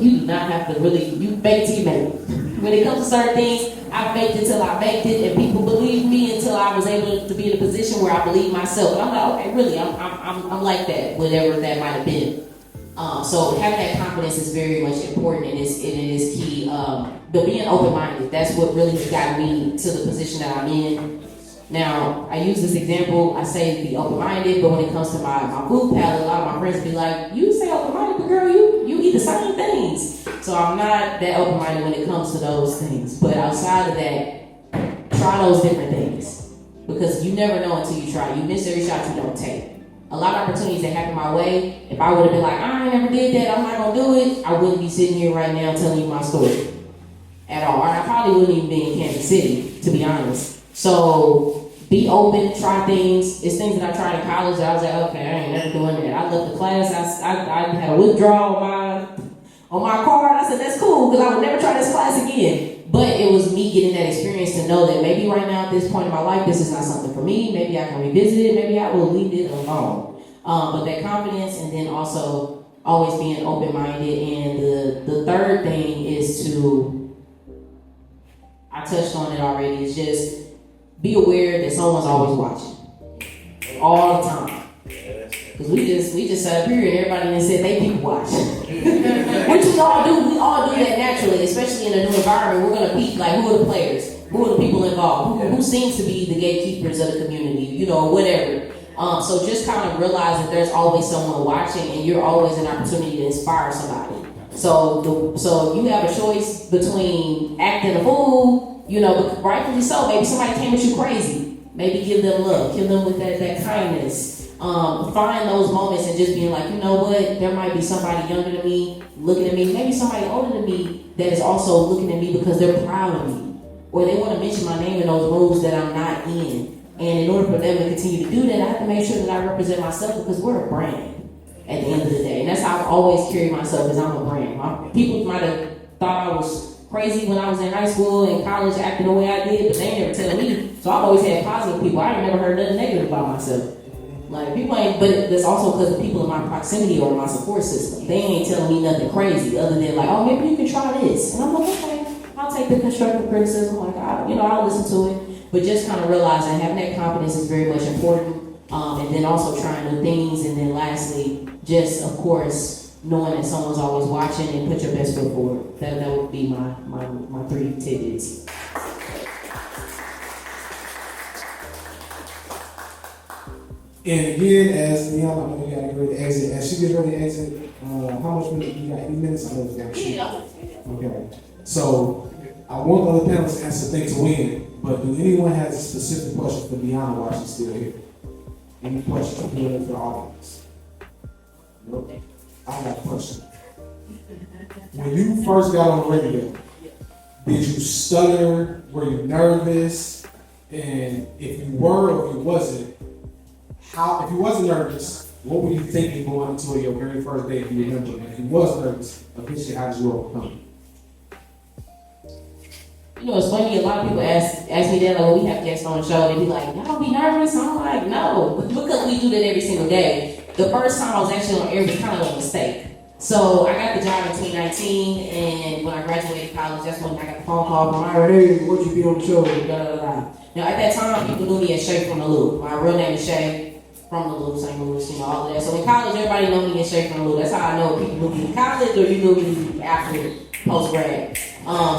D: do not have to really, you bake it till you make it. When it comes to certain things, I baked it till I baked it, and people believed me until I was able to be in a position where I believe myself. And I'm like, okay, really, I'm like that, whatever that might have been. So having that confidence is very much important, and it is key. But being open-minded, that's what really got me to the position that I'm in. Now, I use this example, I say be open-minded, but when it comes to my food palette, a lot of my friends be like, you say open-minded, but girl, you eat the same things. So I'm not that open-minded when it comes to those things. But outside of that, try those different things. Because you never know until you try. You miss every shot you don't take. A lot of opportunities that happen my way, if I would have been like, I never did that, I'm not going to do it, I wouldn't be sitting here right now telling you my story at all. And I probably wouldn't even be in Kansas City, to be honest. So be open, try things. It's things that I tried in college that I was like, okay, I ain't never doing that. I left the class, I had a withdrawal on my card. I said, that's cool, because I would never try this class again. But it was me getting that experience to know that maybe right now at this point in my life, this is not something for me. Maybe I can revisit it. Maybe I will leave it alone. But that confidence, and then also always being open-minded. And the third thing is to, I touched on it already, is just be aware that someone's always watching. All the time. Because we just sat up here and everybody done said they people watch. Which we all do that naturally, especially in a new environment. We're gonna be like, who are the players? Who are the people involved? Who seems to be the gatekeepers of the community, whatever. So just kind of realize that there's always someone watching, and you're always an opportunity to inspire somebody. So you have a choice between acting a fool, but rightfully so. Maybe somebody came at you crazy. Maybe give them love, kill them with that kindness. Find those moments and just being like, you know what, there might be somebody younger than me looking at me, maybe somebody older than me that is also looking at me because they're proud of me, or they want to mention my name in those rooms that I'm not in. And in order for them to continue to do that, I have to make sure that I represent myself, because we're a brand at the end of the day. And that's how I always carry myself, as I'm a brand. People might have thought I was crazy when I was in high school and college acting the way I did, but they ain't never tell me. So I've always had positive people. I ain't never heard nothing negative about myself. Like, people ain't, but that's also because the people in my proximity or my support system, they ain't telling me nothing crazy other than like, oh, maybe you can try this. And I'm like, okay, I'll take the constructive criticism. Like, I'll listen to it. But just kind of realizing having that confidence is very much important. And then also trying new things. And then lastly, just, of course, knowing that someone's always watching, and put your best foot forward. That would be my 3 tidbits.
A: And again, as Leon, I know you gotta get ready to exit. As she gets ready to exit, how much minutes? You got 8 minutes? I know it's down to Okay. So I want other panelists to answer things to win, but do anyone have a specific question for Deanna while she's still here? Any questions for the audience? Nope. I got a question. When you first got on the radio, did you stutter? Were you nervous? And if you were or if you wasn't, how, if you wasn't nervous, what were you thinking going into your very first day, if you remember? And if you was nervous, eventually, how did you overcome it?
D: You know, it's funny, a lot of people ask me that, like, when we have guests on the show, they be like, y'all be nervous? I'm like, no, because we do that every single day. The first time I was actually on air was kind of a mistake. So I got the job in 2019, and when I graduated college, that's when I got the phone call from my hey, would you be on the show? Da, da, da. Now, at that time, people knew me as Shay from the Loop. My real name is Shay from the Loop, St. Louis, you know, all of that. So in college, everybody knew me as Shay from the Loop. That's how I know people knew me in college, or you knew me after post-grad.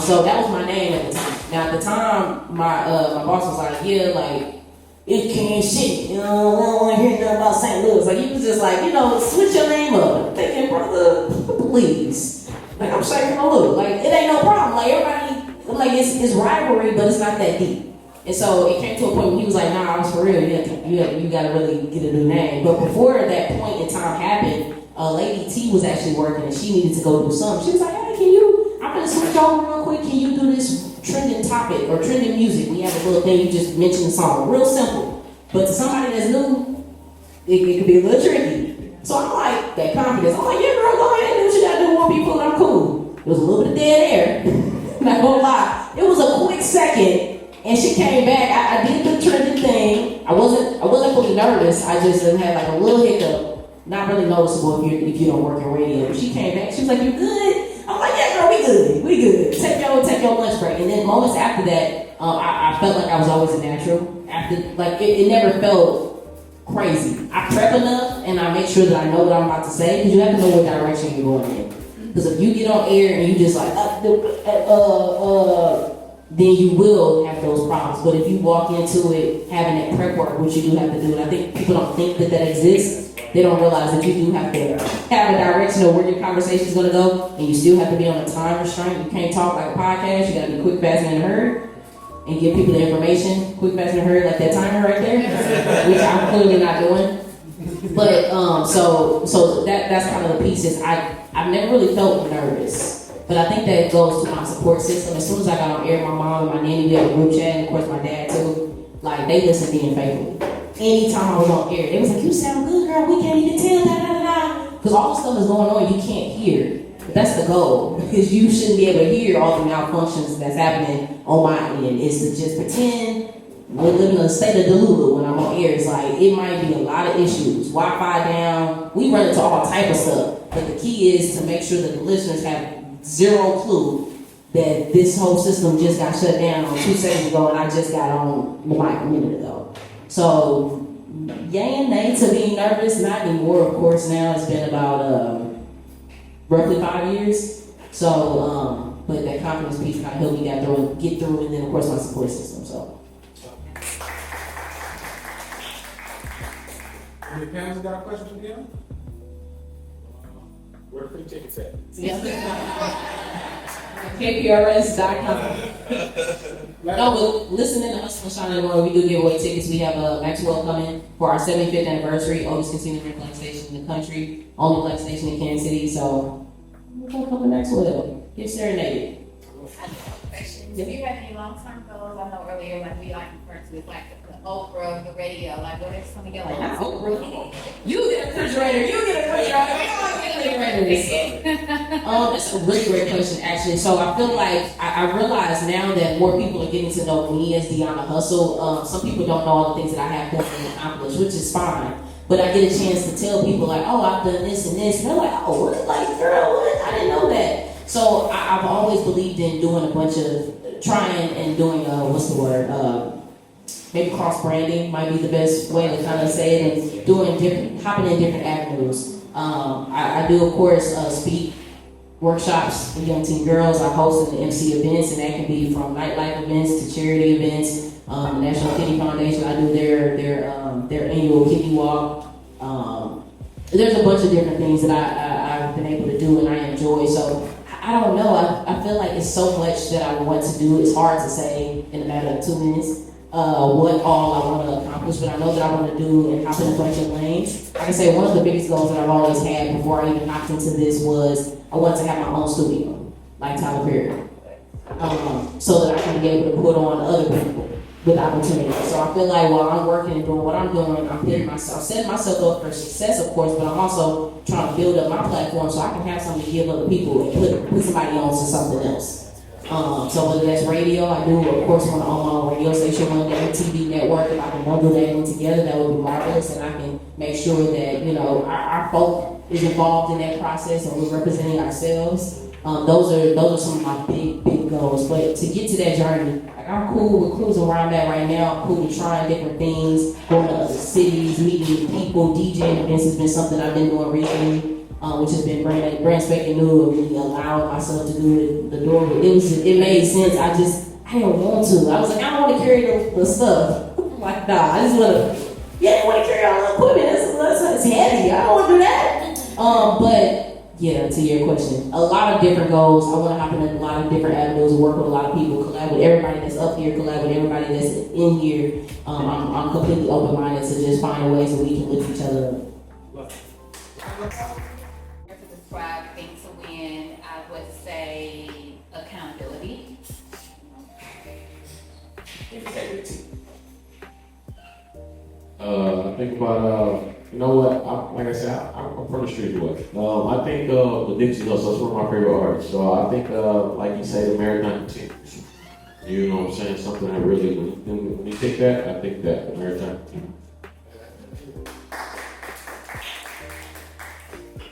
D: So that was my name at the time. Now, at the time, my boss was like, yeah, like, it can't shit. You know, we don't want to hear nothing about St. Louis. Like, he was just like, you know, switch your name up. I'm thinking, brother, please. Like, I'm Shay from the Loop. Like, it ain't no problem. Like, everybody, like, it's rivalry, but it's not that deep. And so it came to a point where he was like, nah, I was for real. You got to really get a new name. But before that point in time happened, Lady T was actually working, and she needed to go do something. She was like, hey, I'm going to switch over real quick. Can you do this trending topic or trending music? We have a little thing, you just mentioned the song. Real simple. But to somebody that's new, it could be a little tricky. So I'm like, that confidence. I'm like, yeah, girl, go ahead and do what you got to do. More people, and I'm cool. It was a little bit of dead air. Not going to lie. It was a quick second, and she came back. I did the trending thing. I wasn't fully nervous. I just had like a little hiccup. Not really noticeable if you don't work in radio. But she came back. She was like, you good? I'm like, yeah, girl, we good. Take your lunch break. And then moments after that, I felt like I was always a natural. After, like, it never felt crazy. I prep enough, and I make sure that I know what I'm about to say, because you have to know what direction you're going in. Because if you get on air and you just like, then you will have those problems. But if you walk into it having that prep work, which you do have to do, and I think people don't think that exists, they don't realize that you do have to have a direction of where your conversation is going to go, and you still have to be on a time restraint. You can't talk like a podcast. You got to be quick, fast, and in a hurry, and give people the information quick, fast, and in a hurry, like that timer right there, which I'm clearly not doing. But so that's kind of the pieces. I've never really felt nervous, but I think that goes to my support system. As soon as I got on air, my mom and my nanny did a group chat, and of course my dad too. Like, they listened to me faithfully. Anytime I was on air, they was like, you sound good, girl, we can't even tell, da da da da. Because all the stuff is going on, you can't hear. But that's the goal, because you shouldn't be able to hear all the malfunctions that's happening on my end. Is to just pretend we're living in a state of Delulu when I'm on air. It's like, it might be a lot of issues. Wi-Fi down, we run into all type of stuff. But the key is to make sure that the listeners have zero clue that this whole system just got shut down on 2 seconds ago, and I just got on the mic a minute ago. So, yay and nay to being nervous, not anymore, of course. Now it's been about roughly 5 years. So, but that confidence piece kind of helped me get through, and then of course my support system. So.
A: Any parents got a question for them?
E: Where free tickets at?
D: KPRS.com. No, but listening to us on Shine and Roll, we do give away tickets. We have Maxwell coming for our 75th anniversary, oldest continuing black station in the country, only black station in Kansas City. So, we're going to come to Maxwell. Get serenaded.
B: If you have any long-term goals, I know earlier, like we like referred to as like the Oprah, the radio, like what is something like
D: Not Oprah. You get a refrigerator. You get a refrigerator. We all get refrigerators. That's a really great question, actually. So I feel like I realize now that more people are getting to know me as Deanna Hustle. Some people don't know all the things that I have done and accomplished, which is fine. But I get a chance to tell people like, oh, I've done this and this, and they're like, oh, what? Like, girl, what? I didn't know that. So I've always believed in doing a bunch of trying and doing maybe cross branding might be the best way to kind of say it, and hopping in different avenues. I do of course speak workshops for young teen girls. I host and MC events, and that can be from nightlife events to charity events. The National Kidney Foundation, I do their annual kidney walk. There's a bunch of different things that I've been able to do and I enjoy. So I don't know. I feel like it's so much that I want to do. It's hard to say in a matter of 2 minutes what all I want to accomplish, but I know that I want to do and hop in a bunch of lanes. Like I say, one of the biggest goals that I've always had before I even hopped into this was I want to have my own studio, like Tyler Perry, so that I can be able to put on other people. with opportunity. So I feel like while I'm working and doing what I'm doing, I'm setting myself up for success, of course, but I'm also trying to build up my platform so I can have something to give other people and put somebody on to something else. So whether that's radio, I do, of course, want to own my own radio station one day, TV network. If I can bundle that in together, that would be marvelous, and I can make sure that, you know, our folk is involved in that process and we're representing ourselves. Those are some of my big goals. But to get to that journey, like I'm cool with cruising where I'm at right now. I'm cool with trying different things, going to other cities, meeting people. DJing events has been something I've been doing recently, which has been brand spanking new and really allowing myself to do the door. It made sense. I didn't want to. I was like, I don't want to carry the stuff. I'm like, nah, I just want to. Yeah, I want to carry all the equipment. It's heavy. I don't want to do that. But yeah, to your question, a lot of different goals. I want to hop in a lot of different avenues, work with a lot of people, collab with everybody that's up here, collab with everybody that's in here. I'm completely open-minded to just finding ways that we can lift each other up.
B: To describe things to win, I would say accountability.
C: Integrity.
E: I think about, you know what, like I said, I'm from the street boy. I think the Dixie Hustle, that's one of my favorite artists. So I think, like you say, the marathon continues. You know what I'm saying? Something that really, when you take that, I think that, the marathon continues.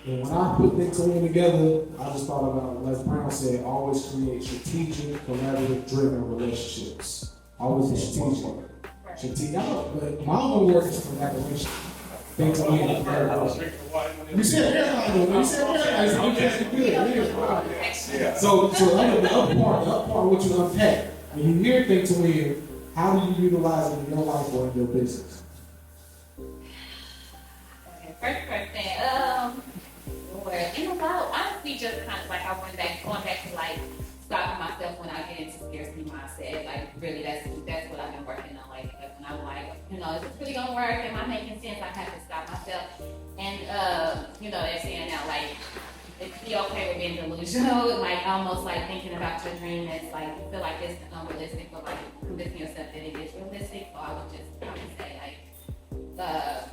A: And when I put things all together, I just thought about, Les Brown said, always create strategic, collaborative, driven relationships. Always be strategic. But my own work is collaboration. Things are like you said airline, you said airline, so the up part, what you unpack. When you hear things to win, how do you utilize it in your life or in your business?
B: Okay, first question, Lord, you know what, honestly, just kind of like I went back, going back to like stopping myself when I get into scarcity mindset. Like really, that's what I've been working on. Like when I'm like, you know, is this really gonna work? Am I making sense? I have to stop myself. And you know, they're saying now like it's be okay with being delusional, like almost like thinking about your dream that's like you feel like it's unrealistic, but like convincing yourself that it is realistic. So I would just probably say like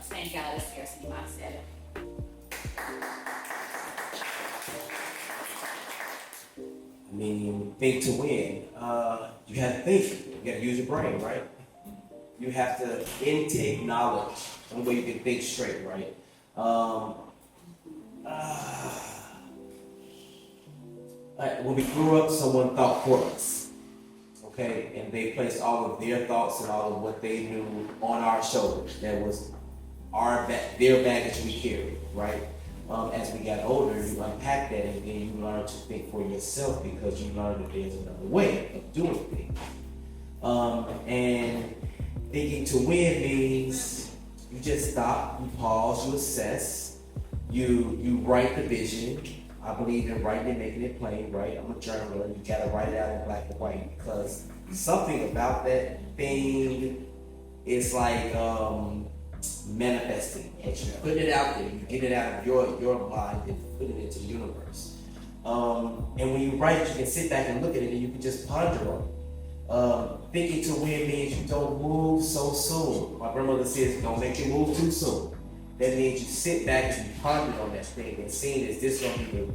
B: staying out of the scarcity mindset.
C: I mean, think to win. You have to think. You got to use your brain, right? You have to intake knowledge. The only way you can think straight, right? Like when we grew up, someone thought for us, okay? And they placed all of their thoughts and all of what they knew on our shoulders. That was their baggage we carried, right? As we got older, you unpack that and then you learn to think for yourself because you learn that there's another way of doing things. And thinking to win means you just stop, you pause, you assess, you write the vision. I believe in writing and making it plain, right? I'm a journaler. You gotta write it out in black and white because something about that thing is like manifesting. You put it out there, you get it out of your mind and put it into the universe. And when you write, you can sit back and look at it and you can just ponder on it. Thinking to win means you don't move so soon. My grandmother says, don't make you move too soon. That means you sit back and you ponder on that thing and seeing, is this going to be the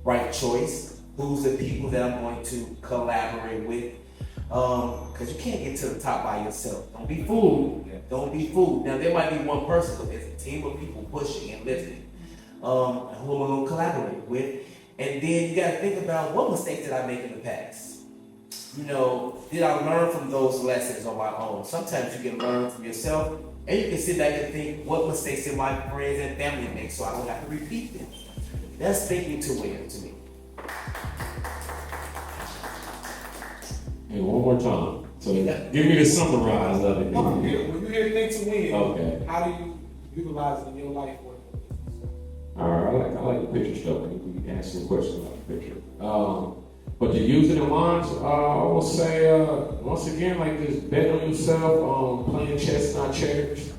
C: right choice? Who's the people that I'm going to collaborate with? Because you can't get to the top by yourself. Don't be fooled. Don't be fooled. Now, there might be one person, but there's a team of people pushing and lifting. Who am I going to collaborate with? And then you got to think about, what mistakes did I make in the past? You know, did I learn from those lessons on my own? Sometimes you can learn from yourself, and you can sit back and think, what mistakes did my friends and family make so I don't have to repeat them? That's thinking to win to me.
E: Hey, one more time. So give me the summarize of it.
A: When you hear things to win,
E: Okay.
A: how do you utilize it in your life or in your business?
E: All right, I like the picture stuff. We can ask some questions about the picture. But to use it in lines, I will say, once again, like just bet on yourself, playing chess, not checkers,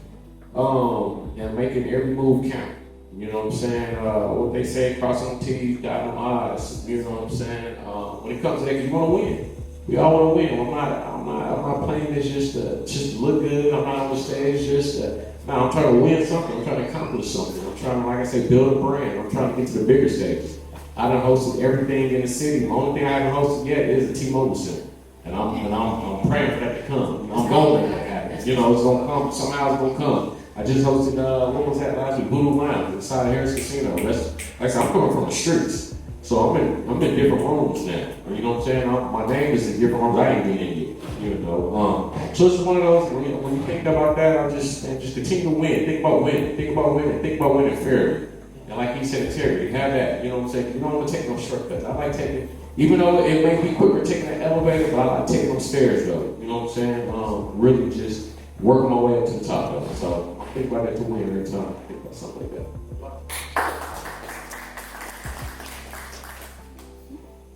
E: and making every move count. You know what I'm saying? What they say, cross on T's, dot on I's. You know what I'm saying? When it comes to that, you want to win. we all want to win. I'm not playing this just to look good. I'm not on the stage just to. No, I'm trying to win something. I'm trying to accomplish something. I'm trying to, like I say, build a brand. I'm trying to get to the bigger stage. I done hosted everything in the city. The only thing I haven't hosted yet is the T-Mobile Center, and I'm praying for that to come. I'm going to make that happen. You know, it's gonna come. Somehow it's gonna come. I just hosted what was that last week? Voodoo Lounge inside of Harris Casino. That's like I said, I'm coming from the streets, so I'm in different rooms now. You know what I'm saying? My name is in different rooms I ain't been in yet. You know, so it's one of those when you think about that, I just continue to win. Think about winning. Think about winning. Think about winning fairly. And like he said, integrity. Have that. You know what I'm saying? You don't want to take no shortcuts. I like taking, even though it may be quicker taking an elevator, but I like taking them stairs though. You know what I'm saying? Really just work my way up to the top of it. So I think about that to win every time. I think about something like that.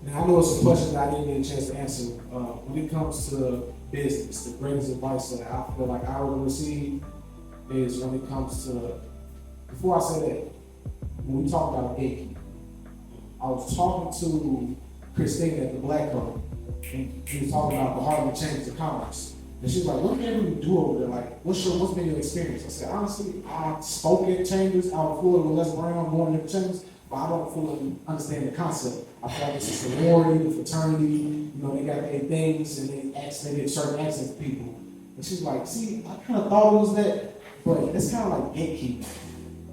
A: Now, I know it's a question that I didn't get a chance to answer. When it comes to business, the greatest advice that I feel like I would receive is when it comes to, before I say that, when we talk about gatekeeping, I was talking to Christine at the Black Club, and he was talking about the Harlem Change of Commerce. And she was like, what can we do over there? Like, what's been your experience? I said, honestly, I spoke at chambers out of Florida with Les Brown, going to different chambers, but I don't fully understand the concept. I feel like it's a sorority, a fraternity, you know, they got their things and they get certain access to people. And she's like, see, I kind of thought it was that, but it's kind of like gatekeeping.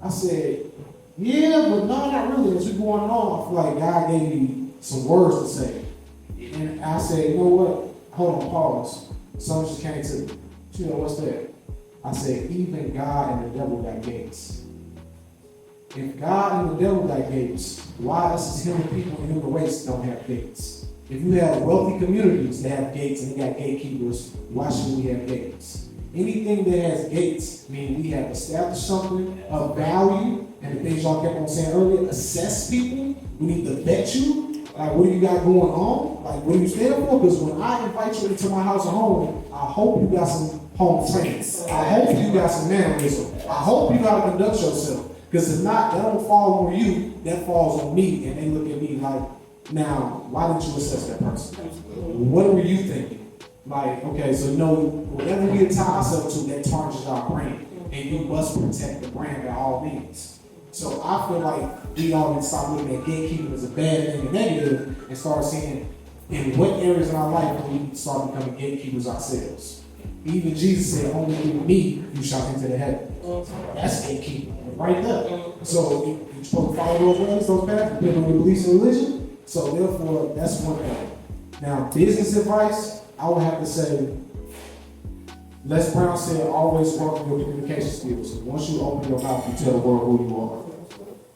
A: I said, yeah, but no, not really. As we go on and on, I feel like God gave me some words to say. And I said, you know what? Hold on, pause. Something just came to me. You know, what's that? I said, even God and the devil got gates. If God and the devil got gates, why us as human people in the human race don't have gates? If you have wealthy communities that have gates and they got gatekeepers, why should we have gates? Anything that has gates means we have established something of value, and the things y'all kept on saying earlier, assess people. We need to vet you. Like, what do you got going on? Like, what do you stand for? Because when I invite you into my house or home, I hope you got some home training. I hope you got some mannerism. I hope you know how to conduct yourself. Because if not, that don't fall on you, that falls on me. And they look at me like, now, why didn't you assess that person? What were you thinking? Like, okay, so no, whatever we tie ourselves to, that tarnishes our brand. And you must protect the brand by all means. So I feel like we all need to stop looking at gatekeeping as a bad thing and negative and start seeing in what areas in our life can we start becoming gatekeepers ourselves. Even Jesus said, only through me you shall enter the heaven. That's gatekeeping, right there. So you're supposed to follow those ways, those paths, depending on your beliefs and religion. So therefore, that's one thing. Now, business advice, I would have to say, Les Brown said, always work on your communication skills. Once you open your mouth, you tell the world who you are.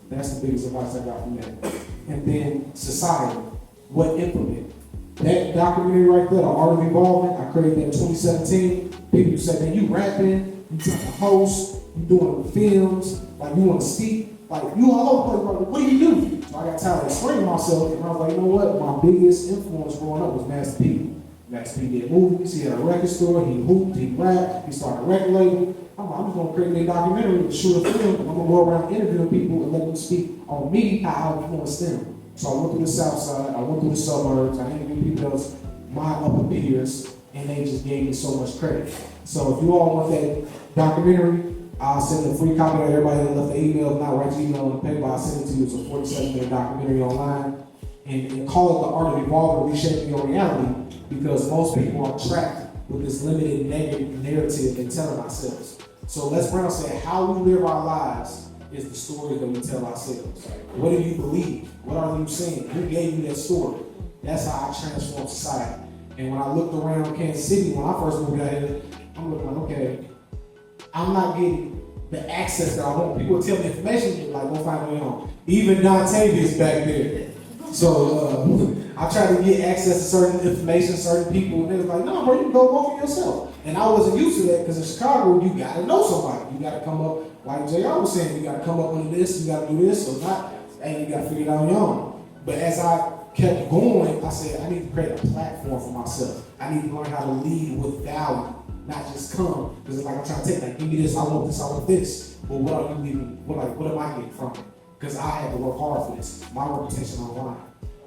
A: That's the biggest advice I got from that. And then society, what implement? That documentary right there, The Art of Evolving, I created that in 2017. People say, man, you rapping, you trying to host, you doing films, like you want to speak, like you all over the place, what do you do? So I got tired of explaining myself, and I was like, you know what? My biggest influence growing up was Master P. Master P did movies, he had a record store, he hooped, he rapped, he started a record label. I'm just gonna create a documentary and shoot a film, and I'm gonna go around interviewing people and let them speak on me, how I influenced them. So I went through the South Side, I went through the suburbs, I interviewed people that was my upper peers, and they just gave me so much credit. So if you all want that documentary, I'll send a free copy to everybody that left the email. If not, write your email on the paper, I'll send it to you. It's a 47-minute documentary online. And call it The Art of Evolving, Reshaping Your Reality, because most people are trapped with this limited negative narrative and telling ourselves. So Les Brown said, how we live our lives is the story that we tell ourselves. What do you believe? What are you saying? Who gave you that story? That's how I transform society. And when I looked around Kansas City, when I first moved out here, I'm looking like, okay, I'm not getting the access that I want. People tell me information, like, go find me on. Even Dontavius back there. So I tried to get access to certain information, certain people, and they was like, no, bro, you can go for yourself. And I wasn't used to that because in Chicago, you gotta know somebody. You gotta come up, like JR was saying, you gotta come up with this, you gotta do this, or not, and you gotta figure it out on your own. But as I kept going, I said, I need to create a platform for myself. I need to learn how to lead with value, not just come. Because it's like I'm trying to take, like, give me this, I want this, I want this. But what are you leaving? What am I getting from it? Because I had to work hard for this. My reputation online.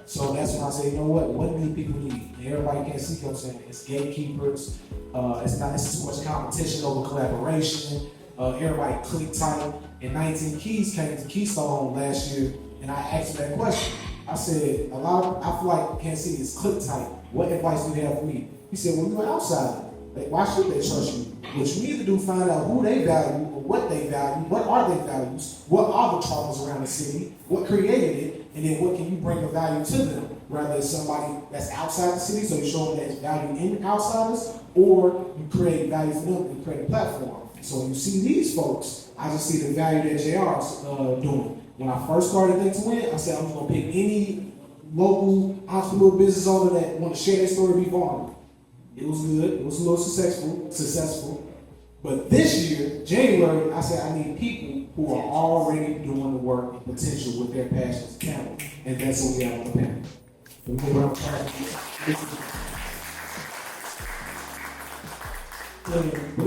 A: So that's when I say, you know what do people need? And everybody can't see, you know what I'm saying? It's gatekeepers, it's too much competition over collaboration, everybody click tight. And 19 Keys came to Keystone last year, and I asked him that question. I said, I feel like Kansas City is click tight. What advice do you have for me? He said, well, you're an outsider. Like, why should they trust you? What you need to do is find out who they value or what they value, what are their values, what are the traumas around the city, what created it, and then what can you bring of value to them? Rather than somebody that's outside the city, so you show them that it's value in outsiders, or you create value for them and create a platform. So when you see these folks, I just see the value that JR is doing. When I first started Think to Win, I said I'm just gonna pick any local entrepreneur business owner that want to share their story, be vulnerable. It was good, it was a little successful. But this year, January, I said I need people who are already doing the work and potential with their passions panel. And that's what we have on the panel. When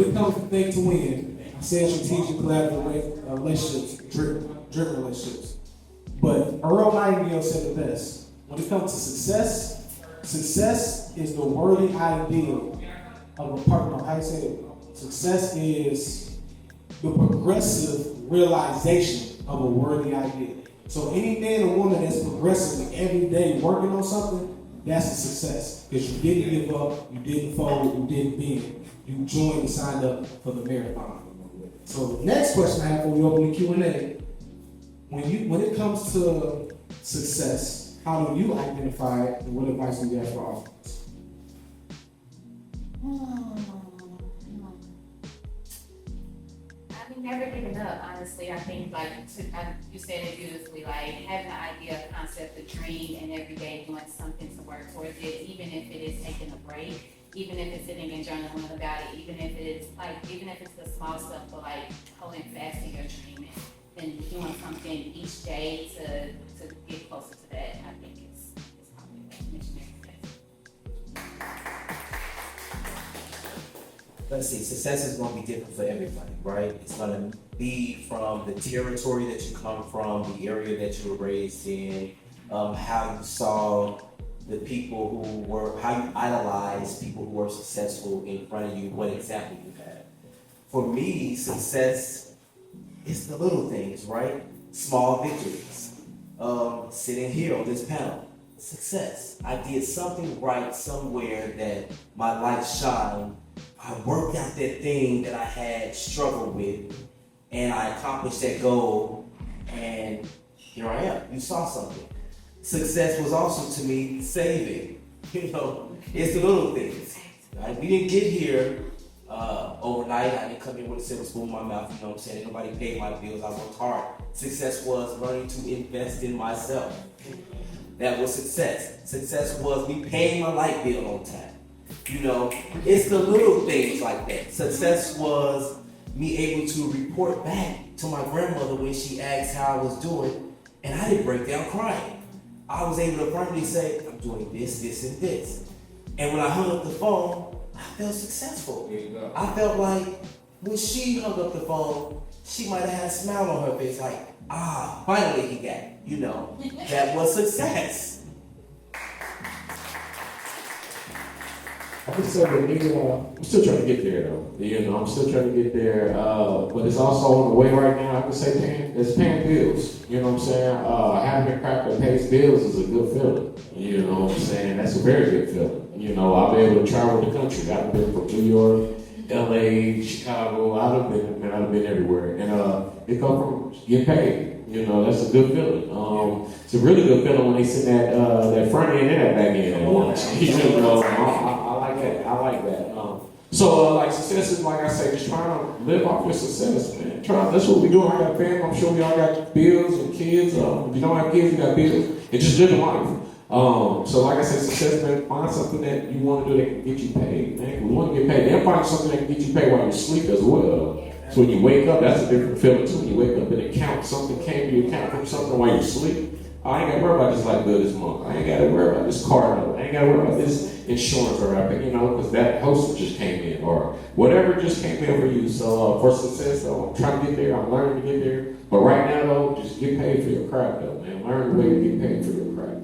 A: it comes to Think to Win, I said strategic collaborative relationships, driven relationships. But Earl Nightingale said it best. When it comes to success is the worthy ideal of a partner. How you say it? Success is the progressive realization of a worthy ideal. So any man or woman that's progressively every day working on something, that's a success. Because you didn't give up, you didn't fold, you didn't bend. You joined and signed up for the marathon. So the next question I have for you open the Q&A. When it comes to success, how do you identify it, and what advice do you have for our audience?
B: I mean, never giving up, honestly. I think, you said it beautifully, like having an idea, a concept, a dream, and every day doing something to work towards it, even if it is taking a break, even if it's sitting and journaling about it, even if it's the small stuff, but like holding fast to your dream and doing something each day to get closer to that, I think it's probably the missionary success.
C: Let's see, success is going to be different for everybody, right? It's going to be from the territory that you come from, the area that you were raised in, how you saw the people how you idolize people who were successful in front of you, what example you had. For me, success is the little things, right? Small victories. Sitting here on this panel, success. I did something right somewhere that my light shined. I worked out that thing that I had struggled with, and I accomplished that goal, and here I am. You saw something. Success was also, to me, saving. It's the little things. Right? We didn't get here overnight. I didn't come here with a silver spoon in my mouth, you know what I'm saying? Nobody paid my bills. I worked hard. Success was learning to invest in myself. That was success. Success was me paying my light bill on time. It's the little things like that. Success was me able to report back to my grandmother when she asked how I was doing, and I didn't break down crying. I was able to firmly say, I'm doing this, this, and this. And when I hung up the phone, I felt successful. I felt like when she hung up the phone, she might have had a smile on her face, like, finally he got it. That was success.
E: I would say that I'm still trying to get there though. I'm still trying to get there. But it's also on the way right now. I would say paying bills. You know what I'm saying? Having a craft that pays bills is a good feeling. You know what I'm saying? That's a very good feeling. I'll be able to travel the country. I've been from New York, LA, Chicago. I've been everywhere. And it comes from getting paid. That's a good feeling. It's a really good feeling when they send that front end and that back end at once. I like that. So success is, like I say, just trying to live off your success, man. That's what we do. I got family. I'm sure we all got bills and kids. If you don't have kids, you got bills. And just living life. So like I said, success, man, find something that you want to do that can get you paid, man. We want to get paid. Then find something that can get you paid while you sleep as well. So when you wake up, that's a different feeling too. When you wake up and account, something came to your account from something while you sleep. I ain't got to worry about this light bill this month. I ain't got to worry about this car note. I ain't got to worry about this insurance or whatever, because that host just came in or whatever just came in for you. So for success, though, I'm trying to get there. I'm learning to get there. But right now, though, just get paid for your craft, though, man. Learn the way to get paid for your craft.